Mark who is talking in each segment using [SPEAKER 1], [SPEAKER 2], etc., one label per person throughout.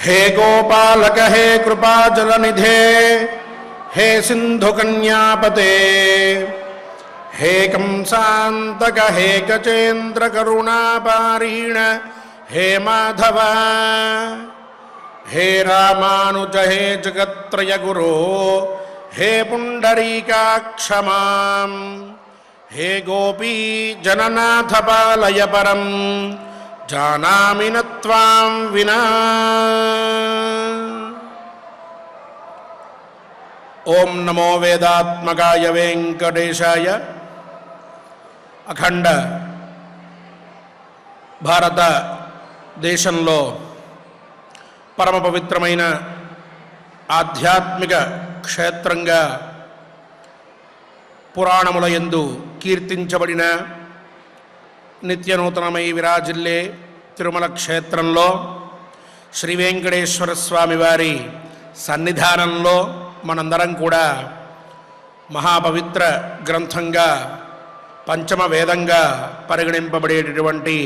[SPEAKER 1] हे गोपालक हे कृपाजलनिधे हे सिन्धुकन्यापते हे कंसान्तक हे गजेन्द्रकरुणापारीण हे माधव हे रामानुज हे जगत्त्रयगुरो हे पुण्डरीकाक्ष मां हे गोपी जननाथ पालय परं जानामि न त्वां विना। ओम नमो वेदात्मकाय वेंकटेशाय। अखंड भारत देशंलो परम पवित्रమైన ఆధ్యాత్మిక క్షేత్రంగా పురాణములయందు కీర్తించబడిన నిత్యనూతనమై విరాజిల్లే తిరుమల క్షేత్రంలో శ్రీ వెంకటేశ్వర స్వామి వారి సన్నిధానంలో మనందరం కూడా మహాపవిత్ర గ్రంథంగా పంచమ వేదంగా పరిగణింపబడేటటువంటి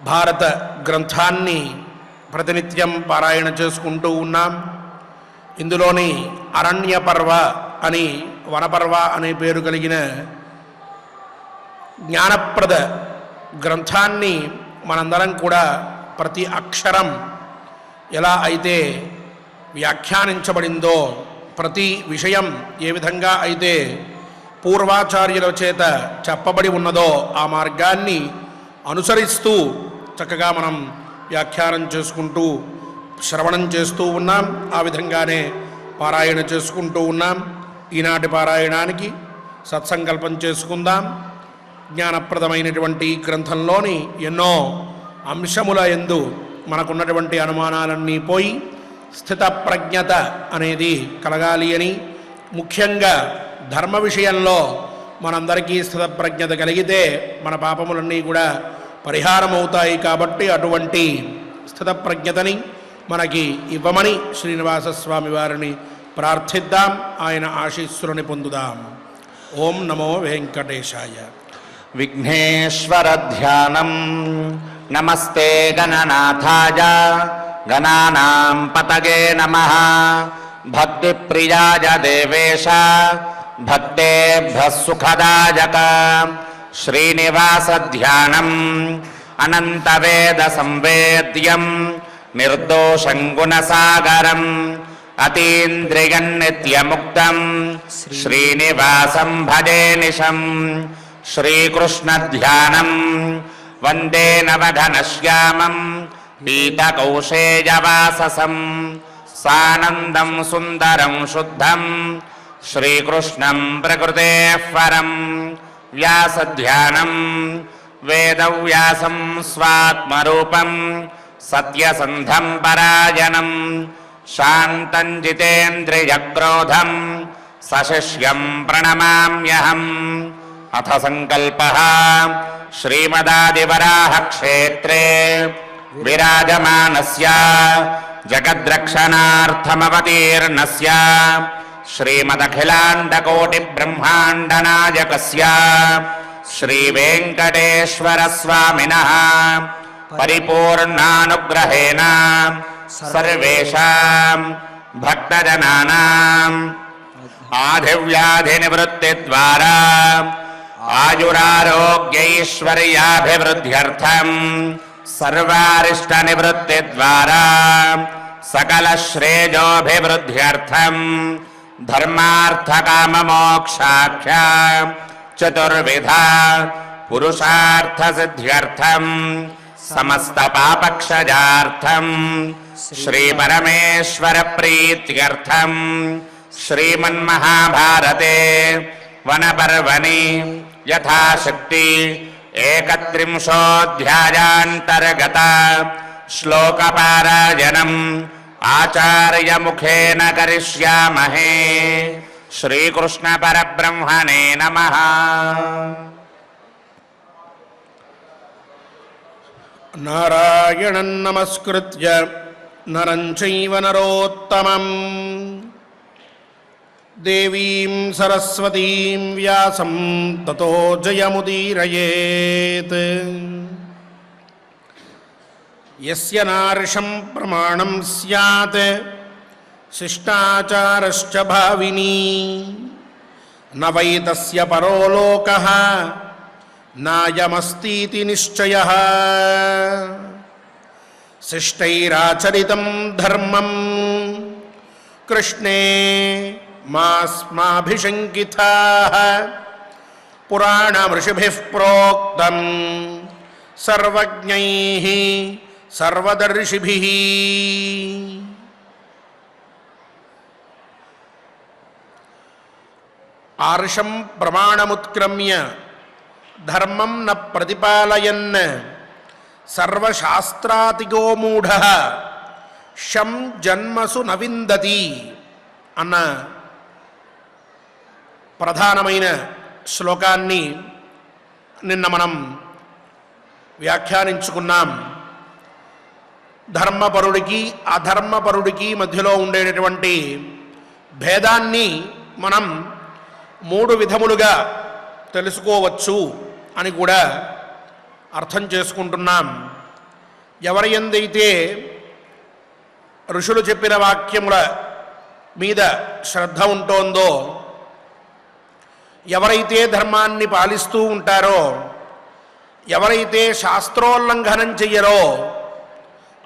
[SPEAKER 1] భారత గ్రంథాన్ని ప్రతినిత్యం పారాయణ చేసుకుంటూ ఉన్నాం. ఇందులోని అరణ్య పర్వ అని వనపర్వ అనే పేరు కలిగిన జ్ఞానప్రద గ్రంథాన్ని మనందరం కూడా ప్రతి అక్షరం ఎలా అయితే వ్యాఖ్యానించబడిందో, ప్రతి విషయం ఏ విధంగా అయితే పూర్వాచార్యుల చేత చెప్పబడి ఉన్నదో ఆ మార్గాన్ని అనుసరిస్తూ చక్కగా మనం వ్యాఖ్యానం చేసుకుంటూ శ్రవణం చేస్తూ ఉన్నాం. ఆ విధంగానే పారాయణ చేసుకుంటూ ఉన్నాం. ఈనాటి పారాయణానికి సత్సంకల్పం చేసుకుందాం. జ్ఞానప్రదమైనటువంటి గ్రంథంలోని ఎన్నో అంశముల యందు మనకున్నటువంటి అనుమానాలన్నీ పోయి స్థిత ప్రజ్ఞత అనేది కలగాలి అని, ముఖ్యంగా ధర్మ విషయంలో మనందరికీ స్థిత ప్రజ్ఞత కలిగితే మన పాపములన్నీ కూడా పరిహారం అవుతాయి. కాబట్టి అటువంటి స్థిత ప్రజ్ఞతని మనకి ఇవ్వమని శ్రీనివాస స్వామి వారిని ప్రార్థిద్దాం. ఆయన ఆశీస్సులని పొందుదాం. ఓం నమో వెంకటేశాయ.
[SPEAKER 2] విఘ్నేశ్వర ధ్యానం. నమస్తే గణనాథాయ గణానాం పతగే నమః. భక్తి ప్రియాయ దేవేశ భక్తేభ్యః సుఖదాయక. శ్రీనివాస ధ్యానం అనంత వేద సంవేద్యం నిర్దోషం గుణసాగరం అతీంద్రియం నిత్యముక్తం శ్రీనివాసం భజే నిశం. శ్రీకృష్ణ ధ్యానం వందే నవఘనశ్యామం పీతకౌశేయవాససం సానందం సుందరం శుద్ధం శ్రీకృష్ణం ప్రకృతేః పరం. వ్యాసధ్యానం వేదవ్యాసం స్వాత్మరూపం సత్యసంధం పరాయణం శాంతం జితేంద్రియక్రోధం సశిష్యం ప్రణమామ్యహం. అథ సంకల్పః శ్రీమదాదివరాహ క్షేత్రే విరాజమానస్య జగద్రక్షణార్థమవతీర్ణస్య శ్రీమదఖిలాండకోటి బ్రహ్మాండనాయకస్య శ్రీ వెంకటేశ్వర స్వామినః పరిపూర్ణానుగ్రహేణ సర్వేషాం భక్తజనానాం ఆధివ్యాధి నివృత్తి ద్వారా ఆయురారోగ్యైశ్వర్యాభివృద్ధ్యర్థం సర్వారిష్ట నివృత్తి ద్వారా సకల శ్రేయోభివృద్ధ్యర్థం ధర్మార్థకామమోక్షాఖ్య చతుర్విధ పురుషార్థ సిద్ధ్యర్థం సమస్త పాపక్షయార్థం శ్రీ పరమేశ్వర ప్రీత్యర్థం శ్రీమన్మహాభారతే వనపర్వణి యథాశక్తి 31ోऽధ్యాయాంతర్గత శ్లోకపారాయణం ఆచార్యముఖేన కరిష్యామహే. శ్రీకృష్ణ పరబ్రహ్మణే నమః.
[SPEAKER 1] నారాయణం నమస్కృత్య నరం చైవ నరోత్తమం దేవీం సరస్వతీం వ్యాసం తతో జయముదీరయేత్. యస్య నార్షం ప్రమాణం స్యాత్ శిష్టాచారశ్చ భావినీ న వై తస్య పరో లోకః నాయమస్తీతి నిశ్చయః శిష్టైరాచరితం ధర్మం కృష్ణే మాస్మాభిశంకితాః పురాణమృషిభిః ప్రోక్తం సర్వజ్ఞైః సర్వదర్శిభిః. ఆర్షం ప్రమాణముత్క్రమ్య ధర్మం న ప్రతిపాలయన్ సర్వశాస్త్రాతిగో మూఢః శం జన్మసు నవిందతి అన్న ప్రధానమైన శ్లోకాన్ని నిన్న మనం వ్యాఖ్యానించుకున్నాం. ధర్మపరుడికి అధర్మపరుడికి మధ్యలో ఉండేటటువంటి భేదాన్ని మనం 3 విధములుగా తెలుసుకోవచ్చు అని కూడా అర్థం చేసుకుంటున్నాం. ఎవరి యందైతే ఋషులు చెప్పిన వాక్యముల మీద శ్రద్ధ ఉంటోందో, ఎవరైతే ధర్మాన్ని పాలిస్తూ ఉంటారో, ఎవరైతే శాస్త్రోల్లంఘనం చెయ్యరో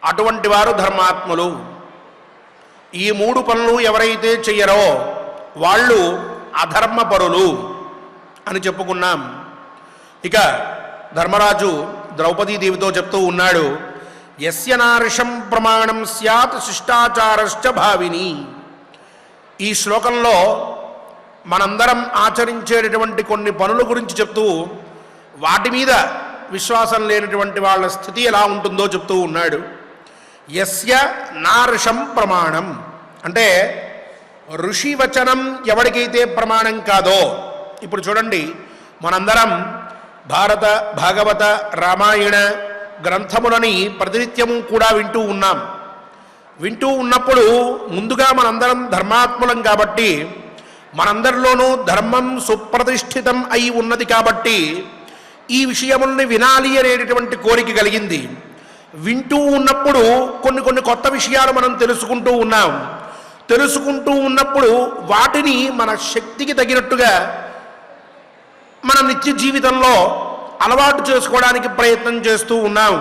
[SPEAKER 1] అటువంటి వారు ధర్మాత్ములు. ఈ 3 పనులు ఎవరైతే చెయ్యరో వాళ్ళు అధర్మపరులు అని చెప్పుకున్నాం. ఇక ధర్మరాజు ద్రౌపదీదేవితో చెప్తూ ఉన్నాడు, యస్య నార్షం ప్రమాణం స్యాత్ శిష్టాచారశ్చ భావిని. ఈ శ్లోకంలో మనందరం ఆచరించేటటువంటి కొన్ని పనుల గురించి చెప్తూ వాటి మీద విశ్వాసం లేనటువంటి వాళ్ళ స్థితి ఎలా ఉంటుందో చెప్తూ ఉన్నాడు. యస్య నార్షం ప్రమాణం అంటే ఋషి వచనం ఎవరికైతే ప్రమాణం కాదో, ఇప్పుడు చూడండి, మనందరం భారత భాగవత రామాయణ గ్రంథములని ప్రతినిత్యము కూడా వింటూ ఉన్నాం. వింటూ ఉన్నప్పుడు ముందుగా మనందరం ధర్మాత్ములం కాబట్టి, మనందరిలోనూ ధర్మం సుప్రతిష్ఠితం అయి ఉన్నది కాబట్టి ఈ విషయముల్ని వినాలి అనేటటువంటి కోరిక కలిగింది. వింటూ ఉన్నప్పుడు కొన్ని కొత్త విషయాలు మనం తెలుసుకుంటూ ఉన్నాం. తెలుసుకుంటూ ఉన్నప్పుడు వాటిని మన శక్తికి తగినట్టుగా మన నిత్య జీవితంలో అలవాటు చేసుకోవడానికి ప్రయత్నం చేస్తూ ఉన్నాం.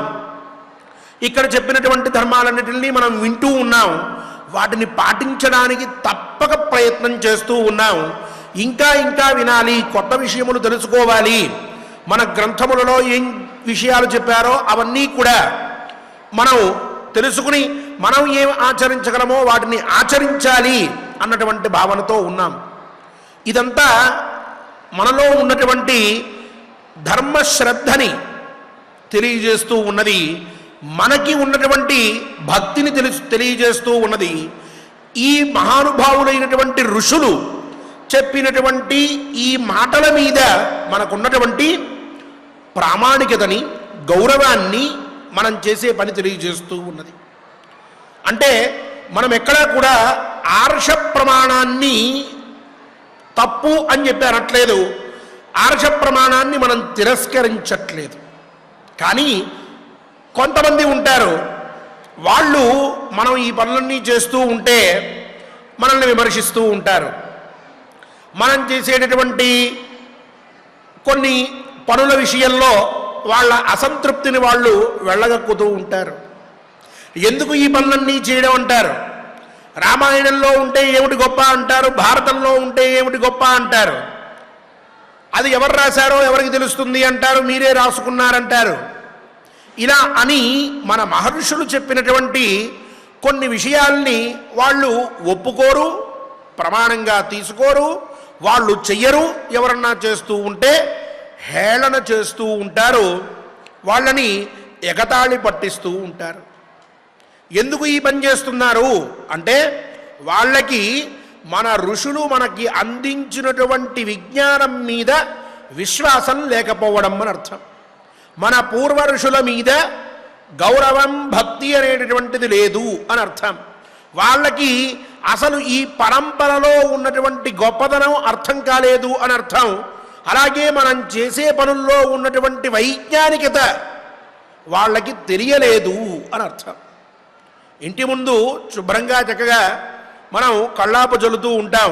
[SPEAKER 1] ఇక్కడ చెప్పినటువంటి ధర్మాలన్నిటినీ మనం వింటూ ఉన్నాం. వాటిని పాటించడానికి తప్పక ప్రయత్నం చేస్తూ ఉన్నాం. ఇంకా ఇంకా వినాలి, కొత్త విషయములు తెలుసుకోవాలి. మన గ్రంథములలో ఏం విషయాలు చెప్పారో అవన్నీ కూడా మనం తెలుసుకుని మనం ఏం ఆచరించగలమో వాటిని ఆచరించాలి అన్నటువంటి భావనతో ఉన్నాం. ఇదంతా మనలో ఉన్నటువంటి ధర్మశ్రద్ధని తెలియజేస్తూ ఉన్నది. మనకి ఉన్నటువంటి భక్తిని తెలియజేస్తూ ఉన్నది. ఈ మహానుభావులైనటువంటి ఋషులు చెప్పినటువంటి ఈ మాటల మీద మనకున్నటువంటి ప్రామాణికతని, గౌరవాన్ని మనం చేసే పని తెలియజేస్తూ ఉన్నది. అంటే మనం ఎక్కడా కూడా ఆర్ష ప్రమాణాన్ని తప్పు అని చెప్పి అనట్లేదు, ఆర్ష ప్రమాణాన్ని మనం తిరస్కరించట్లేదు. కానీ కొంతమంది ఉంటారు, వాళ్ళు మనం ఈ పనులన్నీ చేస్తూ ఉంటే మనల్ని విమర్శిస్తూ ఉంటారు. మనం చేసేటటువంటి కొన్ని పనుల విషయంలో వాళ్ళ అసంతృప్తిని వాళ్ళు వెళ్ళగక్కుతూ ఉంటారు. ఎందుకు ఈ పనులన్నీ చేయడం అంటారు. రామాయణంలో ఉంటే ఏమిటి గొప్ప అంటారు, భారతంలో ఉంటే ఏమిటి గొప్ప అంటారు. అది ఎవరు రాశారో ఎవరికి తెలుస్తుంది అంటారు, మీరే రాసుకున్నారంటారు. ఇలా అని మన మహర్షులు చెప్పినటువంటి కొన్ని విషయాల్ని వాళ్ళు ఒప్పుకోరు, ప్రమాణంగా తీసుకోరు, వాళ్ళు చెయ్యరు. ఎవరన్నా చేస్తూ ఉంటే హేళన చేస్తూ ఉంటారు, వాళ్ళని ఎగతాళి పట్టిస్తూ ఉంటారు. ఎందుకు ఈ పని చేస్తున్నారు అంటే వాళ్ళకి మన ఋషులు మనకి అందించినటువంటి విజ్ఞానం మీద విశ్వాసం లేకపోవడం అని అర్థం. మన పూర్వ ఋషుల మీద గౌరవం, భక్తి అనేటటువంటిది లేదు అని అర్థం. వాళ్ళకి అసలు ఈ పరంపరలో ఉన్నటువంటి గొప్పతనం అర్థం కాలేదు అని అర్థం. అలాగే మనం చేసే పనుల్లో ఉన్నటువంటి వైజ్ఞానికత వాళ్ళకి తెలియలేదు అని అర్థం. ఇంటి ముందు శుభ్రంగా చక్కగా మనం కళ్ళాపు చల్లుతూ ఉంటాం,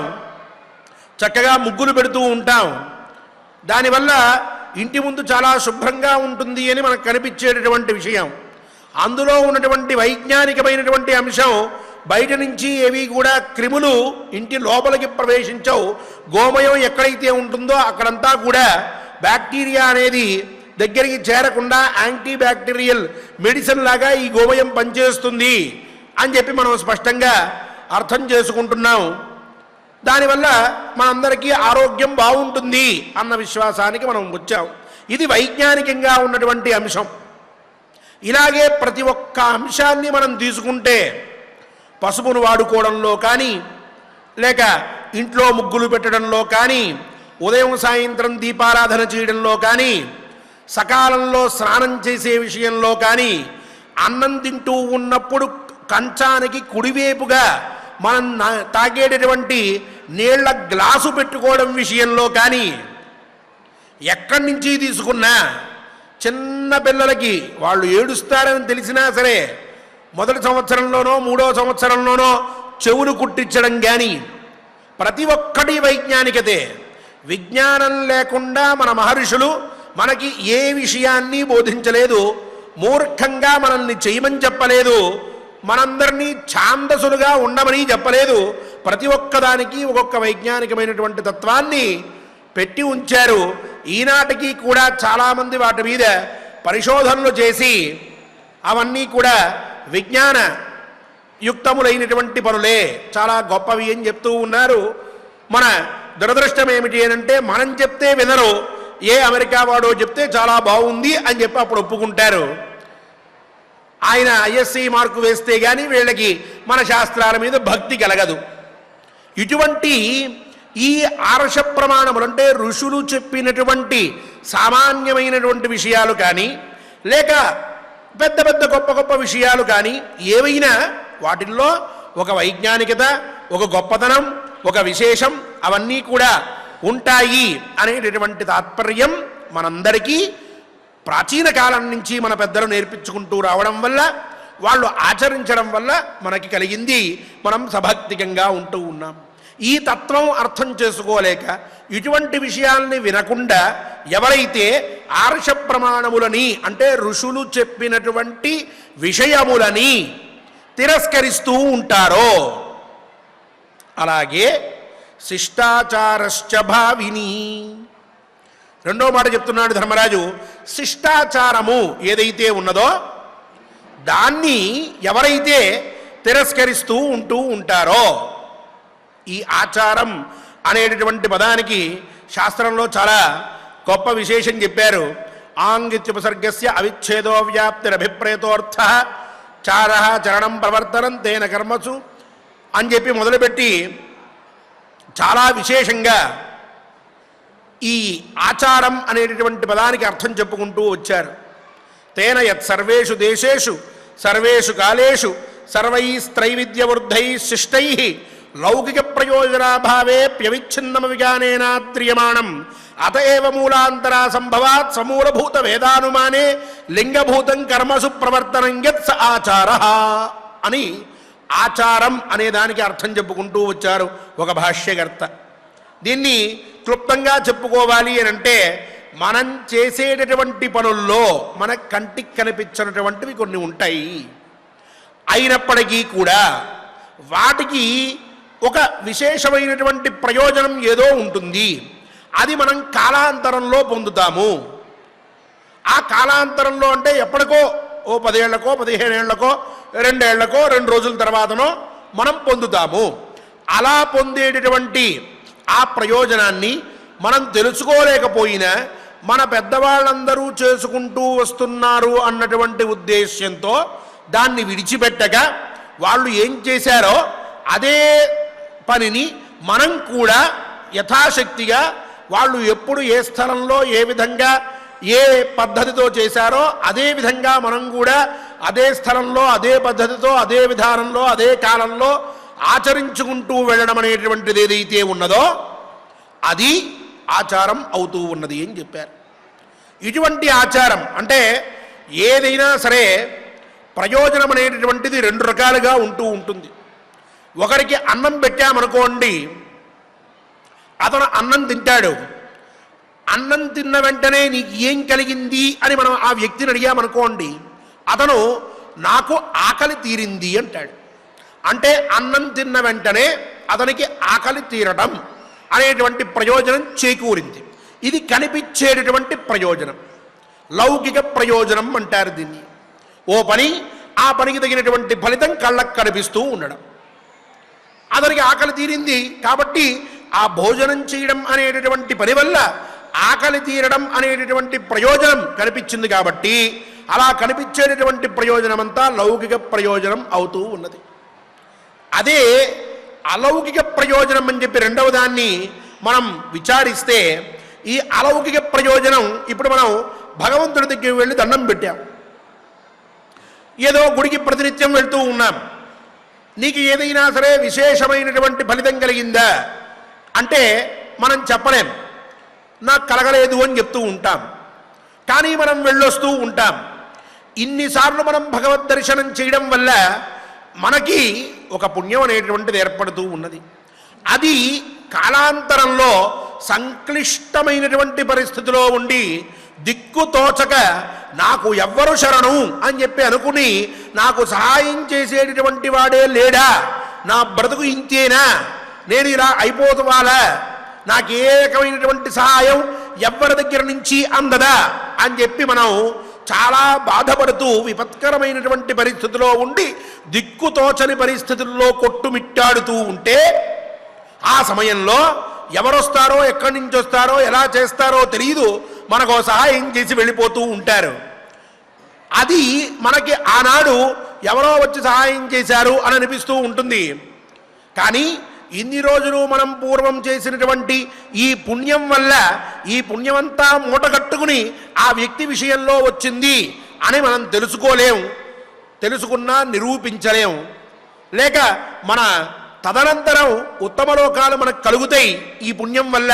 [SPEAKER 1] చక్కగా ముగ్గులు పెడుతూ ఉంటాం. దానివల్ల ఇంటి ముందు చాలా శుభ్రంగా ఉంటుంది అని మనకు కనిపించేటటువంటి విషయం. అందులో ఉన్నటువంటి వైజ్ఞానికమైనటువంటి అంశం బయట నుంచి ఏవి కూడా క్రిములు ఇంటి లోపలికి ప్రవేశించవు. గోమయం ఎక్కడైతే ఉంటుందో అక్కడంతా కూడా బ్యాక్టీరియా అనేది దగ్గరికి చేరకుండా యాంటీ బ్యాక్టీరియల్ మెడిసిన్ లాగా ఈ గోమయం పనిచేస్తుంది అని చెప్పి మనం స్పష్టంగా అర్థం చేసుకుంటున్నాం. దానివల్ల మనందరికీ ఆరోగ్యం బాగుంటుంది అన్న విశ్వాసానికి మనం వచ్చాం. ఇది వైజ్ఞానికంగా ఉన్నటువంటి అంశం. ఇలాగే ప్రతి ఒక్క అంశాన్ని మనం తీసుకుంటే పసుపును వాడుకోవడంలో కానీ, లేక ఇంట్లో ముగ్గులు పెట్టడంలో కానీ, ఉదయం సాయంత్రం దీపారాధన చేయడంలో కానీ, సకాలంలో స్నానం చేసే విషయంలో కానీ, అన్నం తింటూ ఉన్నప్పుడు కంచానికి కుడివైపుగా మనం తాగేటటువంటి నీళ్ల గ్లాసు పెట్టుకోవడం విషయంలో కానీ, ఎక్కడి నుంచి తీసుకున్నా చిన్న పిల్లలకి వాళ్ళు ఏడుస్తారని తెలిసినా సరే మొదటి సంవత్సరంలోనో మూడో సంవత్సరంలోనో చెవులు కుట్టించడం కానీ ప్రతి ఒక్కటి వైజ్ఞానికతే. విజ్ఞానం లేకుండా మన మహర్షులు మనకి ఏ విషయాన్ని బోధించలేదు, మూర్ఖంగా మనల్ని చేయమని చెప్పలేదు, మనందరినీ ఛాందసులుగా ఉండమని చెప్పలేదు. ప్రతి ఒక్కదానికి ఒక్కొక్క వైజ్ఞానికమైనటువంటి తత్వాన్ని పెట్టి ఉంచారు. ఈనాటికి కూడా చాలామంది వాటి మీద పరిశోధనలు చేసి అవన్నీ కూడా విజ్ఞాన యుక్తములైనటువంటి పనులే, చాలా గొప్పవి అని చెప్తూ ఉన్నారు. మన దురదృష్టం ఏమిటి అంటే మనం చెప్తే వినరు. ఏ అమెరికా వాడో చెప్తే చాలా బాగుంది అని చెప్పి అప్పుడు ఒప్పుకుంటారు. ఆయన ఐఎస్సి మార్కు వేస్తే కానీ వీళ్ళకి మన శాస్త్రాల మీద భక్తి కలగదు. ఇటువంటి ఈ ఆర్ష ప్రమాణములు అంటే ఋషులు చెప్పినటువంటి సామాన్యమైనటువంటి విషయాలు కానీ, లేక పెద్ద పెద్ద గొప్ప గొప్ప విషయాలు కానీ ఏవైనా వాటిల్లో ఒక వైజ్ఞానికత, ఒక గొప్పతనం, ఒక విశేషం అవన్నీ కూడా ఉంటాయి అనేటటువంటి తాత్పర్యం మనందరికీ ప్రాచీన కాలం నుంచి మన పెద్దలు నేర్పించుకుంటూ రావడం వల్ల, వాళ్ళు ఆచరించడం వల్ల మనకి కలిగింది. మనం సభక్తికంగా ఉంటూ ఉన్నాం. ఈ తత్వం అర్థం చేసుకోలేక ఇటువంటి విషయాల్ని వినకుండా ఎవరైతే ఆర్ష ప్రమాణములని అంటే ఋషులు చెప్పినటువంటి విషయములని తిరస్కరిస్తూ ఉంటారో, అలాగే శిష్టాచారశ్చ భావిని. రెండో మాట చెప్తున్నాడు ధర్మరాజు. శిష్టాచారము ఏదైతే ఉన్నదో దాన్ని ఎవరైతే తిరస్కరిస్తూ ఉంటూ ఉంటారో, ఈ ఆచారం అనేటటువంటి పదానికి శాస్త్రంలో చాలా గొప్ప విశేషం చెప్పారు. ఆంగిత్యుపసర్గస్య అవిచ్ఛేదో వ్యాప్తిరభిప్రేతోర్థ చార చరణం ప్రవర్తనం తేన కర్మసు అని చెప్పి మొదలుపెట్టి చాలా విశేషంగా ఈ ఆచారం అనేటటువంటి పదానికి అర్థం చెప్పుకుంటూ వచ్చారు. తేన యత్ సర్వేషు దేశేషు సర్వేషు కాలేషు సర్వైస్త్రైవిద్యవృద్ధై శిష్టై లౌకిక ప్రయోజనాభావే ప్యవిచ్ఛిన్నమ విజ్ఞానేనాద్రియమాణం అతఏవ మూలాంతరా సంభవాత్ సమూలభూత వేదానుమానే లింగభూతం కర్మసు ప్రవర్తనం యత్ స ఆచార అని ఆచారం అనే దానికి అర్థం చెప్పుకుంటూ వచ్చారు ఒక భాష్యకర్త. దీన్ని క్లుప్తంగా చెప్పుకోవాలి అని అంటే, మనం చేసేటటువంటి పనుల్లో మన కంటికి కనిపించినటువంటివి కొన్ని ఉంటాయి. అయినప్పటికీ కూడా వాటికి ఒక విశేషమైనటువంటి ప్రయోజనం ఏదో ఉంటుంది. అది మనం కాలాంతరంలో పొందుతాము. ఆ కాలాంతరంలో అంటే ఎప్పటికో ఓ 10 ఏళ్లకో 15 ఏళ్లకో 2 ఏళ్లకో 2 రోజుల తర్వాతనో మనం పొందుతాము. అలా పొందేటటువంటి ఆ ప్రయోజనాన్ని మనం తెలుసుకోలేకపోయినా మన పెద్దవాళ్ళందరూ చేసుకుంటూ వస్తున్నారు అన్నటువంటి ఉద్దేశ్యంతో దాన్ని విడిచిపెట్టక వాళ్ళు ఏం చేశారో అదే పనిని మనం కూడా యథాశక్తిగా వాళ్ళు ఎప్పుడు ఏ స్థలంలో ఏ విధంగా ఏ పద్ధతితో చేశారో అదే విధంగా మనం కూడా అదే స్థలంలో అదే పద్ధతితో అదే విధానంలో అదే కాలంలో ఆచరించుకుంటూ వెళ్ళడం అనేటువంటిది ఏదైతే ఉన్నదో అది ఆచారం అవుతూ ఉన్నది అని చెప్పారు. ఇటువంటి ఆచారం అంటే ఏదైనా సరే ప్రయోజనం అనేటటువంటిది రెండు రకాలుగా ఉంటూ ఉంటుంది. ఒకరికి అన్నం పెట్టామనుకోండి, అతను అన్నం తింటాడు. అన్నం తిన్న వెంటనే నీకు ఏం కలిగింది అని మనం ఆ వ్యక్తిని అడిగామనుకోండి, అతను నాకు ఆకలి తీరింది అంటాడు. అంటే అన్నం తిన్న వెంటనే అతనికి ఆకలి తీరడం అనేటువంటి ప్రయోజనం చేకూరింది. ఇది కనిపించేటటువంటి ప్రయోజనం, లౌకిక ప్రయోజనం అంటారు దీన్ని. ఓ పని, ఆ పనికి తగినటువంటి ఫలితం కళ్ళకు కనిపిస్తూ ఉండడం. అతనికి ఆకలి తీరింది కాబట్టి ఆ భోజనం చేయడం అనేటటువంటి పని వల్ల ఆకలి తీరడం అనేటటువంటి ప్రయోజనం కనిపించింది కాబట్టి అలా కనిపించేటటువంటి ప్రయోజనం అంతా లౌకిక ప్రయోజనం అవుతూ ఉన్నది. అదే అలౌకిక ప్రయోజనం అని చెప్పి రెండవ దాన్ని మనం విచారిస్తే, ఈ అలౌకిక ప్రయోజనం ఇప్పుడు మనం భగవంతుడి దగ్గరికి వెళ్ళి దండం పెట్టాం, ఏదో గుడికి ప్రతినిత్యం వెళ్తూ ఉన్నాం, నీకు ఏదైనా సరే విశేషమైనటువంటి ఫలితం కలిగిందా అంటే మనం చెప్పలేం, నాకు కలగలేదు అని చెప్తూ ఉంటాం. కానీ మనం వెళ్ళొస్తూ ఉంటాం. ఇన్నిసార్లు మనం భగవద్ దర్శనం చేయడం వల్ల మనకి ఒక పుణ్యం అనేటువంటిది ఏర్పడుతూ ఉన్నది. అది కాలాంతరంలో సంక్లిష్టమైనటువంటి పరిస్థితిలో ఉండి దిక్కు తోచక నాకు ఎవ్వరు శరణు అని చెప్పి అనుకుని నాకు సహాయం చేసేటటువంటి వాడే లేడా, నా బ్రతుకు ఇంతేనా, నేను ఇలా అయిపోతువాలా, నాకు ఏ రకమైనటువంటి సహాయం ఎవ్వరి దగ్గర నుంచి అందదా అని చెప్పి మనం చాలా బాధపడుతూ విపత్కరమైనటువంటి పరిస్థితిలో ఉండి దిక్కుతోచని పరిస్థితుల్లో కొట్టుమిట్టాడుతూ ఉంటే, ఆ సమయంలో ఎవరొస్తారో ఎక్కడి నుంచి వస్తారో ఎలా చేస్తారో తెలియదు, మనకు సహాయం చేసి వెళ్ళిపోతూ ఉంటారు. అది మనకి ఆనాడు ఎవరో వచ్చి సహాయం చేశారు అని అనిపిస్తూ ఉంటుంది. కానీ ఇన్ని రోజులు మనం పూర్వం చేసినటువంటి ఈ పుణ్యం వల్ల ఈ పుణ్యమంతా మూటగట్టుకుని ఆ వ్యక్తి విషయంలో వచ్చింది అని మనం తెలుసుకోలేం, తెలుసుకున్నా నిరూపించలేం. లేక మన తదనంతరం ఉత్తమ లోకాలు మనకు కలుగుతాయి ఈ పుణ్యం వల్ల,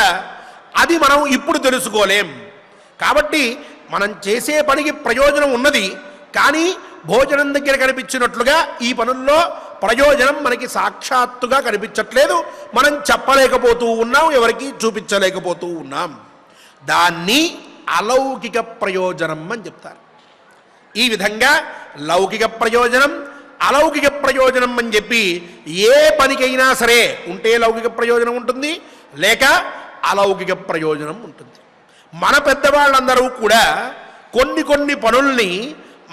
[SPEAKER 1] అది మనం ఇప్పుడు తెలుసుకోలేం. కాబట్టి మనం చేసే పనికి ప్రయోజనం ఉన్నది, కానీ భోజనం దగ్గర కనిపించినట్లుగా ఈ పనుల్లో ప్రయోజనం మనకి సాక్షాత్తుగా కనిపించట్లేదు, మనం చెప్పలేకపోతూ ఉన్నాం, ఎవరికి చూపించలేకపోతూ ఉన్నాం. దాన్ని అలౌకిక ప్రయోజనం అని చెప్తారు. ఈ విధంగా లౌకిక ప్రయోజనం, అలౌకిక ప్రయోజనం అని చెప్పి ఏ పనికైనా సరే ఉంటే లౌకిక ప్రయోజనం ఉంటుంది, లేక అలౌకిక ప్రయోజనం ఉంటుంది. మన పెద్దవాళ్ళందరూ కూడా కొన్ని పనుల్ని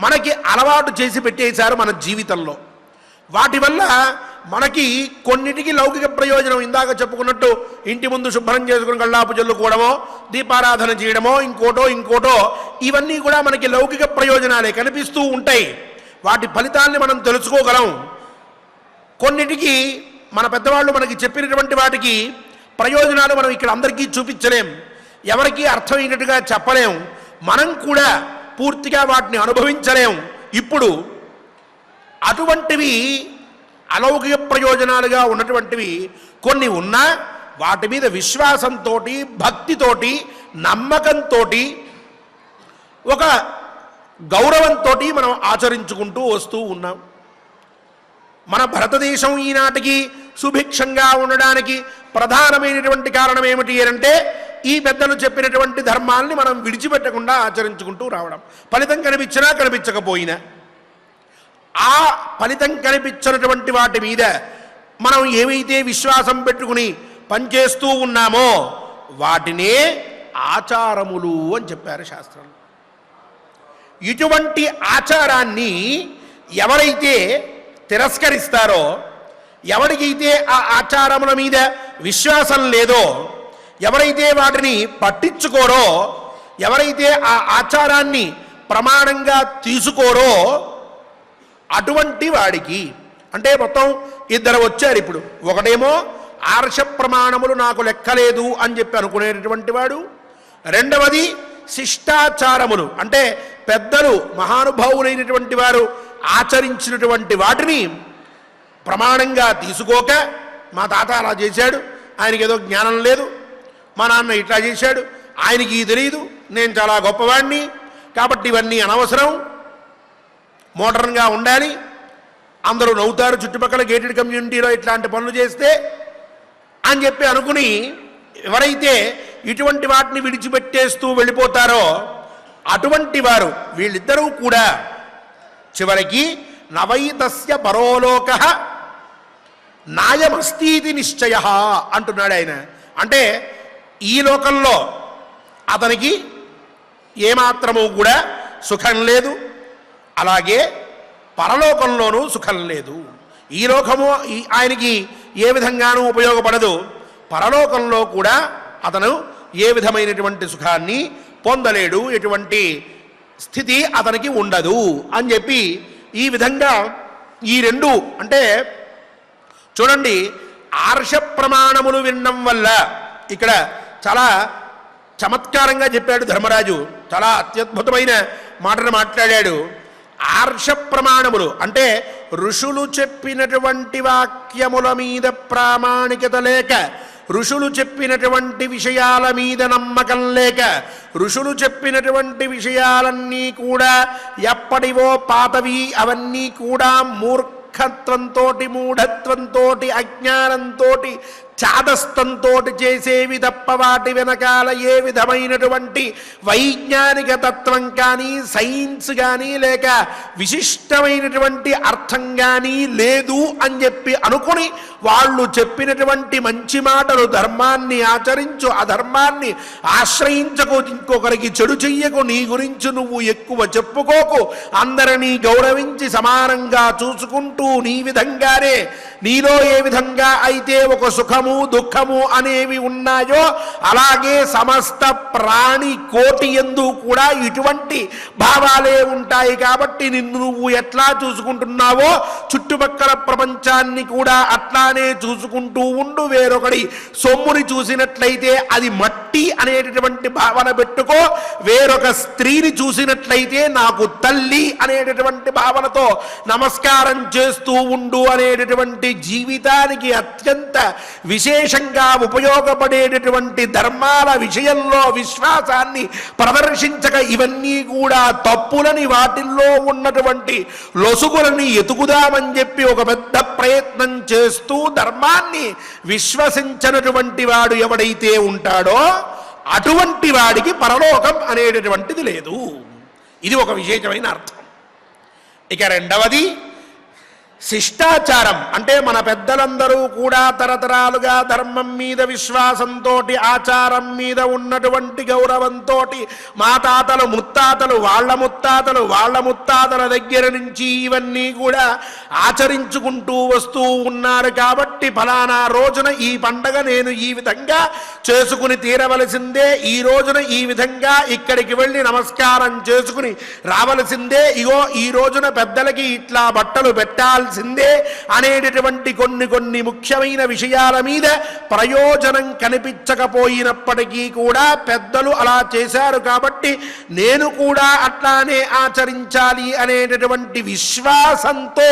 [SPEAKER 1] మనకి అలవాటు చేసి పెట్టేశారు మన జీవితంలో. వాటి వల్ల మనకి కొన్నిటికి లౌకిక ప్రయోజనం, ఇందాక చెప్పుకున్నట్టు ఇంటి ముందు శుభ్రం చేసుకుని కళ్ళాపు జల్లుకోవడమో, దీపారాధన చేయడమో, ఇంకోటో ఇవన్నీ కూడా మనకి లౌకిక ప్రయోజనాలే కనిపిస్తూ ఉంటాయి. వాటి ఫలితాన్ని మనం తెలుసుకోగలం. కొన్నిటికి మన పెద్దవాళ్ళు మనకి చెప్పినటువంటి వాటికి ప్రయోజనాలు మనం ఇక్కడ అందరికీ చూపించలేం, ఎవరికి అర్థమైనట్టుగా చెప్పలేం, మనం కూడా పూర్తిగా వాటిని అనుభవించలేం. ఇప్పుడు అటువంటివి అలౌకిక ప్రయోజనాలుగా ఉన్నటువంటివి కొన్ని ఉన్నా వాటి మీద విశ్వాసంతో, భక్తితోటి, నమ్మకంతో, ఒక గౌరవంతో మనం ఆచరించుకుంటూ వస్తూ ఉన్నాం. మన భారతదేశం ఈనాటికి సుభిక్షంగా ఉండడానికి ప్రధానమైనటువంటి కారణం ఏమిటి అంటే ఈ పెద్దలు చెప్పినటువంటి ధర్మాల్ని మనం విడిచిపెట్టకుండా ఆచరించుకుంటూ రావడం. ఫలితం కనిపించినా కనిపించకపోయినా ఆ ఫలితం కనిపించినటువంటి వాటి మీద మనం ఏవైతే విశ్వాసం పెట్టుకుని పనిచేస్తూ ఉన్నామో వాటినే ఆచారములు అని చెప్పారు శాస్త్రంలో. ఇటువంటి ఆచారాన్ని ఎవరైతే తిరస్కరిస్తారో, ఎవరికైతే ఆ ఆచారముల మీద విశ్వాసం లేదో, ఎవరైతే వాటిని పట్టించుకోరో, ఎవరైతే ఆ ఆచారాన్ని ప్రమాణంగా తీసుకోరో అటువంటి వాడికి, అంటే మొత్తం ఇద్దరు వచ్చారు ఇప్పుడు. ఒకడేమో ఆర్ష ప్రమాణములు నాకు లెక్కలేదు అని చెప్పి అనుకునేటటువంటి వాడు, రెండవది శిష్టాచారములు అంటే పెద్దలు మహానుభావులైనటువంటి వారు ఆచరించినటువంటి వాటిని ప్రమాణంగా తీసుకోక, మా తాత అలా చేశాడు, ఆయనకి ఏదో జ్ఞానం లేదు, మా నాన్న ఇట్లా చేశాడు, ఆయనకి తెలియదు, నేను చాలా గొప్పవాడిని కాబట్టి ఇవన్నీ అనవసరం మోడర్న్గా ఉండాలి, అందరూ నవ్వుతారు చుట్టుపక్కల గేటెడ్ కమ్యూనిటీలో ఇట్లాంటి పనులు చేస్తే అని చెప్పి అనుకుని ఎవరైతే ఇటువంటి వాటిని విడిచిపెట్టేస్తూ వెళ్ళిపోతారో అటువంటి వారు వీళ్ళిద్దరూ కూడా చివరికి నవైతస్య పరోలోక నాయమస్తీతి నిశ్చయ అంటున్నాడు ఆయన. అంటే ఈ లోకంలో అతనికి ఏమాత్రము కూడా సుఖం లేదు, అలాగే పరలోకంలోనూ సుఖం లేదు. ఈ లోకము ఆయనకి ఏ విధంగానూ ఉపయోగపడదు, పరలోకంలో కూడా అతను ఏ విధమైనటువంటి సుఖాన్ని పొందలేడు, ఎటువంటి స్థితి అతనికి ఉండదు అని చెప్పి ఈ విధంగా ఈ రెండు అంటే చూడండి, ఆర్ష ప్రమాణములు వినడం వల్ల ఇక్కడ చాలా చమత్కారంగా చెప్పాడు ధర్మరాజు, చాలా అత్యద్భుతమైన మాటను మాట్లాడాడు. ఆర్ష ప్రమాణములు అంటే ఋషులు చెప్పినటువంటి వాక్యముల మీద ప్రామాణికత లేక, ఋషులు చెప్పినటువంటి విషయాల మీద నమ్మకం లేక, ఋషులు చెప్పినటువంటి విషయాలన్నీ కూడా ఎప్పటివో పాతవి, అవన్నీ కూడా మూర్ఖత్వంతో, మూఢత్వంతో, అజ్ఞానంతో, చాదస్తంతో చేసేవి తప్ప వాటి వెనకాల ఏ విధమైనటువంటి వైజ్ఞానిక తత్వం కానీ, సైన్స్ కానీ, లేక విశిష్టమైనటువంటి అర్థం కానీ లేదు అని చెప్పి అనుకుని వాళ్ళు చెప్పినటువంటి మంచి మాటలు, ధర్మాన్ని ఆచరించు, అధర్మాన్ని ఆశ్రయించకు, ఇంకొకరికి చెడు చెయ్యకు, నీ గురించి నువ్వు ఎక్కువ చెప్పుకోకు, అందరినీ గౌరవించి సమానంగా చూసుకుంటూ నీ విధంగానే, నీలో ఏ విధంగా అయితే ఒక సుఖము దుఃఖము అనేవి ఉన్నాయో అలాగే సమస్త ప్రాణి కోటి యందు కూడా ఇటువంటి భావాలే ఉంటాయి. కాబట్టి నిన్ను నువ్వు ఎట్లా చూసుకుంటున్నావో చుట్టుపక్కల ప్రపంచాన్ని కూడా అట్లానే చూసుకుంటూ ఉండు. వేరొకడి సొమ్ముని చూసినట్లయితే అది మట్టి అనేటటువంటి భావన పెట్టుకో, వేరొక స్త్రీని చూసినట్లయితే నాకు తల్లి అనేటటువంటి భావనతో నమస్కారం చేస్తూ ఉండు అనేటటువంటి జీవితానికి అత్యంత విశేషంగా ఉపయోగపడేటటువంటి ధర్మాల విషయంలో విశ్వాసాన్ని ప్రదర్శించక ఇవన్నీ కూడా తప్పులని, వాటిల్లో ఉన్నటువంటి లొసుగులని ఎతుకుదామని చెప్పి ఒక పెద్ద ప్రయత్నం చేస్తూ ధర్మాన్ని విశ్వసించనటువంటి వాడు ఎవడైతే ఉంటాడో అటువంటి వాడికి పరలోకం అనేటటువంటిది లేదు. ఇది ఒక విశేషమైన అర్థం. ఇక రెండవది శిష్టాచారం. అంటే మన పెద్దలందరూ కూడా తరతరాలుగా ధర్మం మీద విశ్వాసంతో, ఆచారం మీద ఉన్నటువంటి గౌరవంతో మా తాతలు ముత్తాతలు వాళ్ళ ముత్తాతల దగ్గర నుంచి ఇవన్నీ కూడా ఆచరించుకుంటూ వస్తూ ఉన్నారు. కాబట్టి ఫలానా రోజున ఈ పండగ నేను ఈ విధంగా చేసుకుని తీరవలసిందే, ఈ రోజున ఈ విధంగా ఇక్కడికి వెళ్ళి నమస్కారం చేసుకుని రావలసిందే, ఇగో ఈ రోజున పెద్దలకి ఇట్లా బట్టలు పెట్టాల్సిందే అనేటటువంటి కొన్ని ముఖ్యమైన విషయాల మీద ప్రయోజనం కనిపించకపోయినప్పటికీ కూడా పెద్దలు అలా చేశారు కాబట్టి నేను కూడా అట్లానే ఆచరించాలి అనేటటువంటి విశ్వాసంతో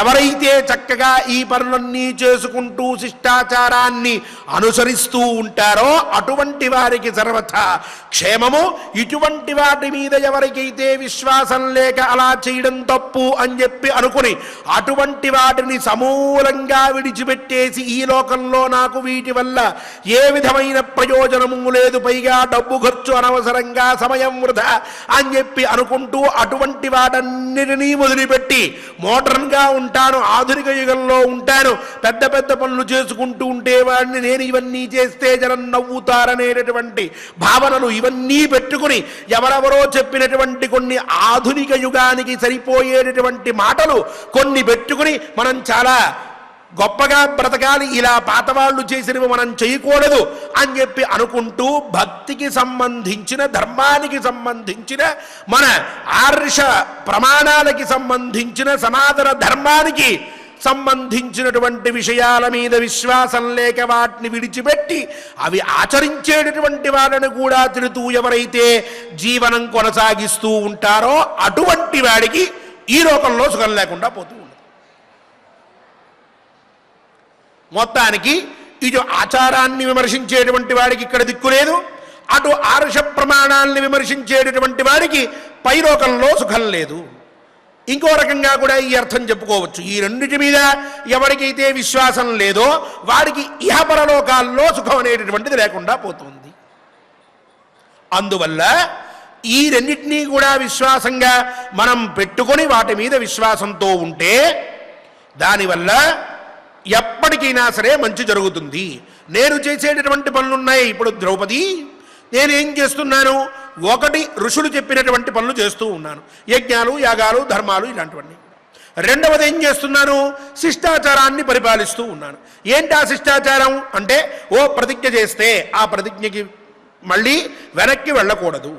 [SPEAKER 1] ఎవరైతే చక్కగా ఈ పనులన్నీ చేసుకుంటూ శిష్టాచారాన్ని అనుసరిస్తూ ఉంటారో అటువంటి వారికి సర్వథా క్షేమము. ఇటువంటి వాటి మీద ఎవరికైతే విశ్వాసం లేక అలా చేయడం తప్పు అని చెప్పి అనుకుని అటువంటి వాటిని సమూలంగా విడిచిపెట్టేసి ఈ లోకంలో నాకు వీటి వల్ల ఏ విధమైన ప్రయోజనము లేదు, పైగా డబ్బు ఖర్చు, అనవసరంగా సమయం వృధా అని చెప్పి అనుకుంటూ అటువంటి వాటన్నిటినీ వదిలిపెట్టి మోడర్న్గా ఉంటాను, ఆధునిక యుగంలో ఉంటాను, పెద్ద పెద్ద పనులు చేసుకుంటూ ఉంటే వాడిని నేను ఇవన్నీ చేస్తే జనం నవ్వుతారనేటటువంటి భావనలు ఇవన్నీ పెట్టుకుని ఎవరెవరో చెప్పినటువంటి కొన్ని ఆధునిక యుగానికి సరిపోయేటటువంటి మాటలు కొన్ని పెట్టుకుని మనం చాలా గొప్పగా బ్రతకాలి, ఇలా పాతవాళ్ళు చేసినవి మనం చేయకూడదు అని చెప్పి అనుకుంటూ భక్తికి సంబంధించిన, ధర్మానికి సంబంధించిన, మన ఆర్ష ప్రమాణాలకి సంబంధించిన, సనాతన ధర్మానికి సంబంధించినటువంటి విషయాల మీద విశ్వాసం లేక వాటిని విడిచిపెట్టి అవి ఆచరించేటటువంటి వాళ్ళను కూడా తిడుతూ ఎవరైతే జీవనం కొనసాగిస్తూ ఉంటారో అటువంటి వాడికి ఈ లోకంలో సుఖం లేకుండా పోతూ ఉంటుంది. మొత్తానికి ఇటు ఆచారాన్ని విమర్శించేటువంటి వాడికి ఇక్కడ దిక్కు లేదు, అటు ఆర్ష ప్రమాణాలని విమర్శించేటటువంటి వాడికి పైలోకంలో సుఖం లేదు. ఇంకో రకంగా కూడా ఈ అర్థం చెప్పుకోవచ్చు. ఈ రెండిటి మీద ఎవరికైతే విశ్వాసం లేదో వాడికి ఇహపరలోకాల్లో సుఖం అనేటటువంటిది లేకుండా పోతుంది. అందువల్ల ఈ రెండింటినీ కూడా విశ్వాసంగా మనం పెట్టుకొని వాటి మీద విశ్వాసంతో ఉంటే దానివల్ల ఎప్పటికైనా సరే మంచి జరుగుతుంది. నేను చేసేటటువంటి పనులున్నాయి. ఇప్పుడు ద్రౌపది నేనేం చేస్తున్నాను? ఒకటి, ఋషులు చెప్పినటువంటి పనులు చేస్తూ ఉన్నాను, యజ్ఞాలు, యాగాలు, ధర్మాలు ఇలాంటివన్నీ. రెండవది ఏం చేస్తున్నాను? శిష్టాచారాన్ని పరిపాలిస్తూ ఉన్నాను. ఏంటి ఆ శిష్టాచారం అంటే, ఓ ప్రతిజ్ఞ చేస్తే ఆ ప్రతిజ్ఞకి మళ్ళీ వెనక్కి వెళ్ళకూడదు.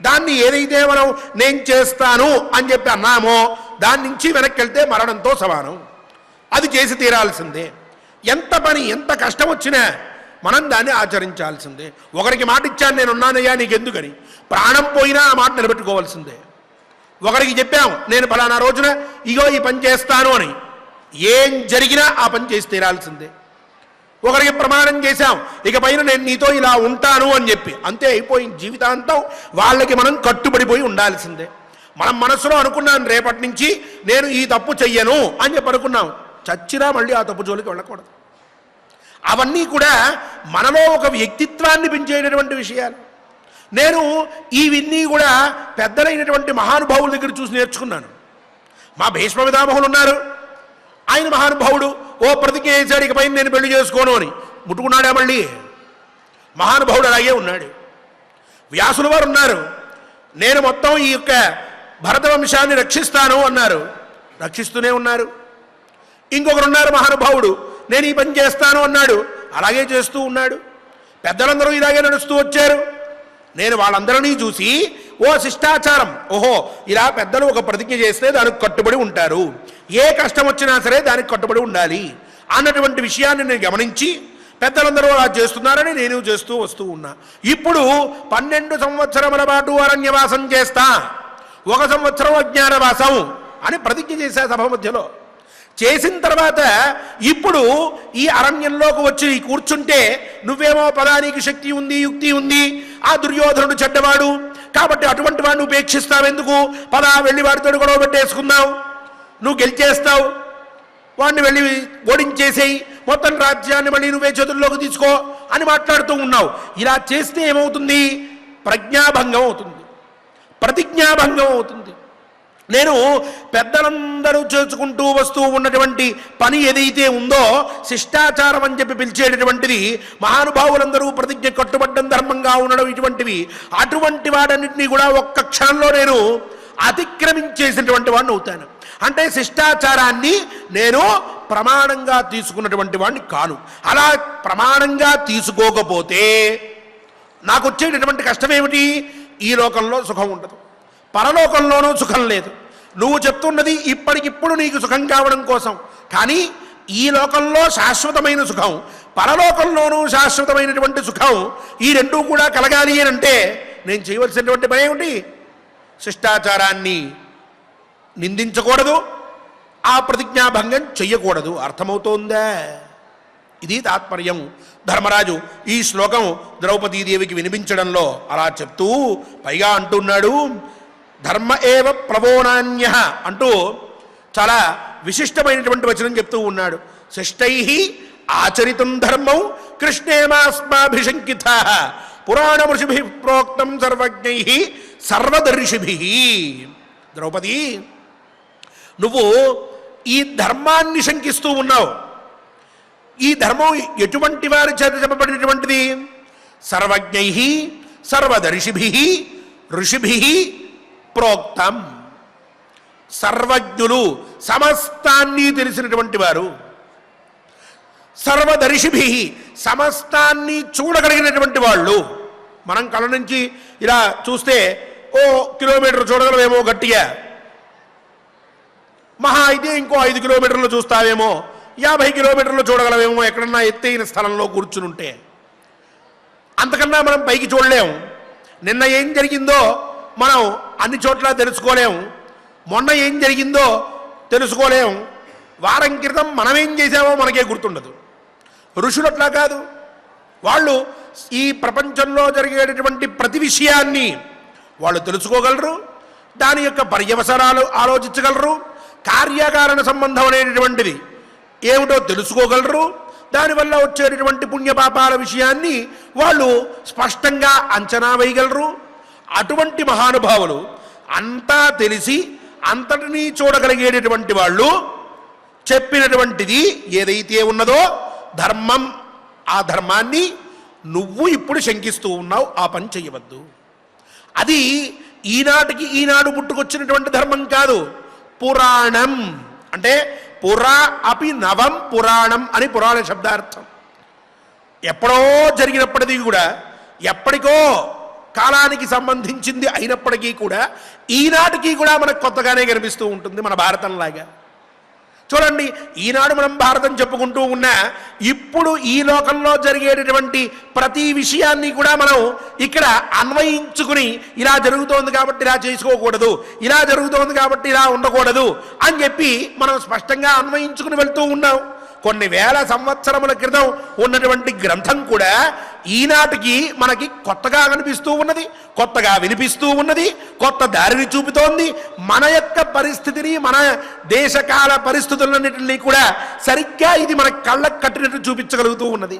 [SPEAKER 1] దాన్ని ఏదైతే మనం నేను చేస్తాను అని చెప్పి అన్నామో దాని నుంచి వెనక్కి వెళ్తే మరణంతో సమానం. అది చేసి తీరాల్సిందే. ఎంత పని, ఎంత కష్టం వచ్చినా మనం దాన్ని ఆచరించాల్సిందే. ఒకరికి మాట ఇచ్చాను, నేను ఉన్నానయ్యా నీకెందుకని, ప్రాణం పోయినా ఆ మాట నిలబెట్టుకోవాల్సిందే. ఒకరికి చెప్పాం నేను ఫలానా రోజున ఇగో ఈ పని చేస్తాను అని, ఏం జరిగినా ఆ పని చేసి తీరాల్సిందే. ఒకరికి ప్రమాణం చేశాం, ఇక పైన నేను నీతో ఇలా ఉంటాను అని చెప్పి, అంతే అయిపోయింది. జీవితాంతం వాళ్ళకి మనం కట్టుబడిపోయి ఉండాల్సిందే. మనం మనసులో అనుకున్నాను రేపటి నుంచి నేను ఈ తప్పు చెయ్యను అని చెప్పి అనుకున్నాం, చచ్చినా మళ్ళీ ఆ తప్పు జోలికి వెళ్ళకూడదు. అవన్నీ కూడా మనలో ఒక వ్యక్తిత్వాన్ని పెంచేటటువంటి విషయాలు. నేను ఇవన్నీ కూడా పెద్దలైనటువంటి మహానుభావుల దగ్గర చూసి నేర్చుకున్నాను. మా భీష్మ పితామహులు ఉన్నారు, ఆయన మహానుభావుడు ఓ ప్రతిజ్ఞ చేశాడు, ఇకపై నేను పెళ్లి చేసుకోను అని. ముట్టుకున్నాడా మళ్ళీ? మహానుభావుడు అలాగే ఉన్నాడు. వ్యాసుల వారు ఉన్నారు, నేను మొత్తం ఈ యొక్క భరత వంశాన్ని రక్షిస్తాను అన్నారు, రక్షిస్తూనే ఉన్నారు. ఇంకొకరు ఉన్నారు మహానుభావుడు, నేను ఈ పని చేస్తాను అన్నాడు, అలాగే చేస్తూ ఉన్నాడు. పెద్దలందరూ ఇలాగే నడుస్తూ వచ్చారు. నేను వాళ్ళందరినీ చూసి ఓ శిష్టాచారం, ఓహో ఇలా పెద్దలు ఒక ప్రతిజ్ఞ చేస్తే దానికి కట్టుబడి ఉంటారు, ఏ కష్టం వచ్చినా సరే దానికి కట్టుబడి ఉండాలి అన్నటువంటి విషయాన్ని నేను గమనించి పెద్దలందరూ అలా చేస్తున్నారని నేను చేస్తూ వస్తూ ఉన్నా. ఇప్పుడు 12 సంవత్సరముల పాటు అరణ్యవాసం చేస్తా, 1 సంవత్సరం అజ్ఞానవాసం అని ప్రతిజ్ఞ చేశా సభ మధ్యలో. చేసిన తర్వాత ఇప్పుడు ఈ అరణ్యంలోకి వచ్చి కూర్చుంటే నువ్వేమో పదానికి శక్తి ఉంది, యుక్తి ఉంది, ఆ దుర్యోధనుడు చెడ్డవాడు కాబట్టి అటువంటి వాడిని ఉపేక్షిస్తావెందుకు, పదా వెళ్ళి వాడితో గొడవ పెట్టేసుకుందావు, నువ్వు గెలిచేస్తావు, వాడిని వెళ్ళి ఓడించేసేయి, మొత్తం రాజ్యాన్ని మళ్ళీ నువ్వే చేతుల్లోకి తీసుకో అని మాట్లాడుతూ ఉన్నావు. ఇలా చేస్తే ఏమవుతుంది? ప్రజ్ఞాభంగం అవుతుంది, ప్రతిజ్ఞాభంగం అవుతుంది. నేను పెద్దలందరూ చేసుకుంటూ వస్తూ ఉన్నటువంటి పని ఏదైతే ఉందో శిష్టాచారం అని చెప్పి పిలిచేటటువంటిది, మహానుభావులందరూ ప్రతిజ్ఞ కట్టుబడ్డం, ధర్మంగా ఉండడం, ఇటువంటివి, అటువంటి వాటన్నింటినీ కూడా ఒక్క క్షణంలో నేను అతిక్రమించేసినటువంటి వాడిని అవుతాను. అంటే శిష్టాచారాన్ని నేను ప్రమాణంగా తీసుకున్నటువంటి వాడిని కాను. అలా ప్రమాణంగా తీసుకోకపోతే నాకు వచ్చేటటువంటి కష్టం ఏమిటి? ఈ లోకంలో సుఖం ఉండదు, పరలోకంలోనూ సుఖం లేదు. నువ్వు చెప్తున్నది ఇప్పటికిప్పుడు నీకు సుఖం కావడం కోసం, కానీ ఈ లోకంలో శాశ్వతమైన సుఖం, పరలోకంలోనూ శాశ్వతమైనటువంటి సుఖం, ఈ రెండూ కూడా కలగాలి అని అంటే నేను చేయవలసినటువంటి పని ఏమిటి? శిష్టాచారాన్ని నిందించకూడదు, ఆ ప్రతిజ్ఞాభంగం చెయ్యకూడదు. అర్థమవుతోందా? ఇది తాత్పర్యం. ధర్మరాజు ఈ శ్లోకం ద్రౌపదీదేవికి వినిపించడంలో అలా చెప్తూ పైగా అంటున్నాడు, ధర్మ ఏవ ప్రవోనాన్య అంటూ చాలా విశిష్టమైనటువంటి వచనం చెప్తూ ఉన్నాడు. శిష్టై ఆచరితం ధర్మం కృష్ణేమాస్మాభిశంకిత పురాణమృషిభి ప్రోక్తం సర్వజ్ఞై సర్వదర్శిభి. ద్రౌపది, నువ్వు ఈ ధర్మాన్ని శంకిస్తూ ఉన్నావు. ఈ ధర్మం ఎటువంటి వారి చేత చెప్పబడినటువంటిది? సర్వజ్ఞై సర్వదర్శిభి ఋషిభి ప్రోక్తం. సర్వజ్ఞులు, సమస్తాన్ని తెలిసినటువంటి వారు, సర్వదర్శిభి సమస్తాన్ని చూడగలిగినటువంటి వాళ్ళు. మనం కళ్ళ నుంచి ఇలా చూస్తే ఓ కిలోమీటర్ చూడగలవేమో గట్టిగా, మహా అయితే ఇంకో 5 కిలోమీటర్లు చూస్తావేమో, 50 కిలోమీటర్లు చూడగలవేమో ఎక్కడన్నా ఎత్తైన స్థలంలో కూర్చునుంటే. అంతకన్నా మనం పైకి చూడలేము. నిన్న ఏం జరిగిందో మనం అన్ని చోట్ల తెలుసుకోలేము, మొన్న ఏం జరిగిందో తెలుసుకోలేము, వారం క్రితం మనమేం చేసామో మనకే గుర్తుండదు. ఋషులు అట్లా కాదు, వాళ్ళు ఈ ప్రపంచంలో జరిగేటటువంటి ప్రతి విషయాన్ని వాళ్ళు తెలుసుకోగలరు, దాని యొక్క పర్యవసరాలు ఆలోచించగలరు, కార్యకారణ సంబంధం అనేటటువంటిది ఏమిటో తెలుసుకోగలరు, దానివల్ల వచ్చేటటువంటి పుణ్యపాపాల విషయాన్ని వాళ్ళు స్పష్టంగా అంచనా వేయగలరు. అటువంటి మహానుభావులు అంతా తెలిసి అంతటినీ చూడగలిగేటటువంటి వాళ్ళు చెప్పినటువంటిది ఏదైతే ఉన్నదో ధర్మం, ఆ ధర్మాన్ని నువ్వు ఇప్పుడు శంకిస్తూ ఉన్నావు, ఆ పని చెయ్యవద్దు. అది ఈనాడు పుట్టుకొచ్చినటువంటి ధర్మం కాదు, పురాణం. అంటే పురా అపి నవం పురాణం అని పురాణ శబ్దార్థం. ఎప్పుడో జరిగినప్పటికీ కూడా, ఎప్పటికో కాలానికి సంబంధించింది అయినప్పటికీ కూడా ఈనాటికి కూడా మనకు కొత్తగానే కనిపిస్తూ ఉంటుంది మన భారతంలాగా. చూడండి, ఈనాడు మనం భారతం చెప్పుకుంటూ ఉన్నా ఇప్పుడు ఈ లోకంలో జరిగేటటువంటి ప్రతి విషయాన్ని కూడా మనం ఇక్కడ అన్వయించుకుని ఇలా జరుగుతోంది కాబట్టి ఇలా చేసుకోకూడదు, ఇలా జరుగుతోంది కాబట్టి ఇలా ఉండకూడదు అని చెప్పి మనం స్పష్టంగా అన్వయించుకుని వెళ్తూ ఉన్నాం. కొన్ని వేల సంవత్సరముల క్రితం ఉన్నటువంటి గ్రంథం కూడా ఈనాటికి మనకి కొత్తగా కనిపిస్తూ ఉన్నది, కొత్తగా వినిపిస్తూ ఉన్నది, కొత్త దారిని చూపుతోంది. మన యొక్క పరిస్థితిని, మన దేశకాల పరిస్థితులన్నింటినీ కూడా సరిగ్గా ఇది మన కళ్ళకు కట్టినట్టు చూపించగలుగుతూ ఉన్నది.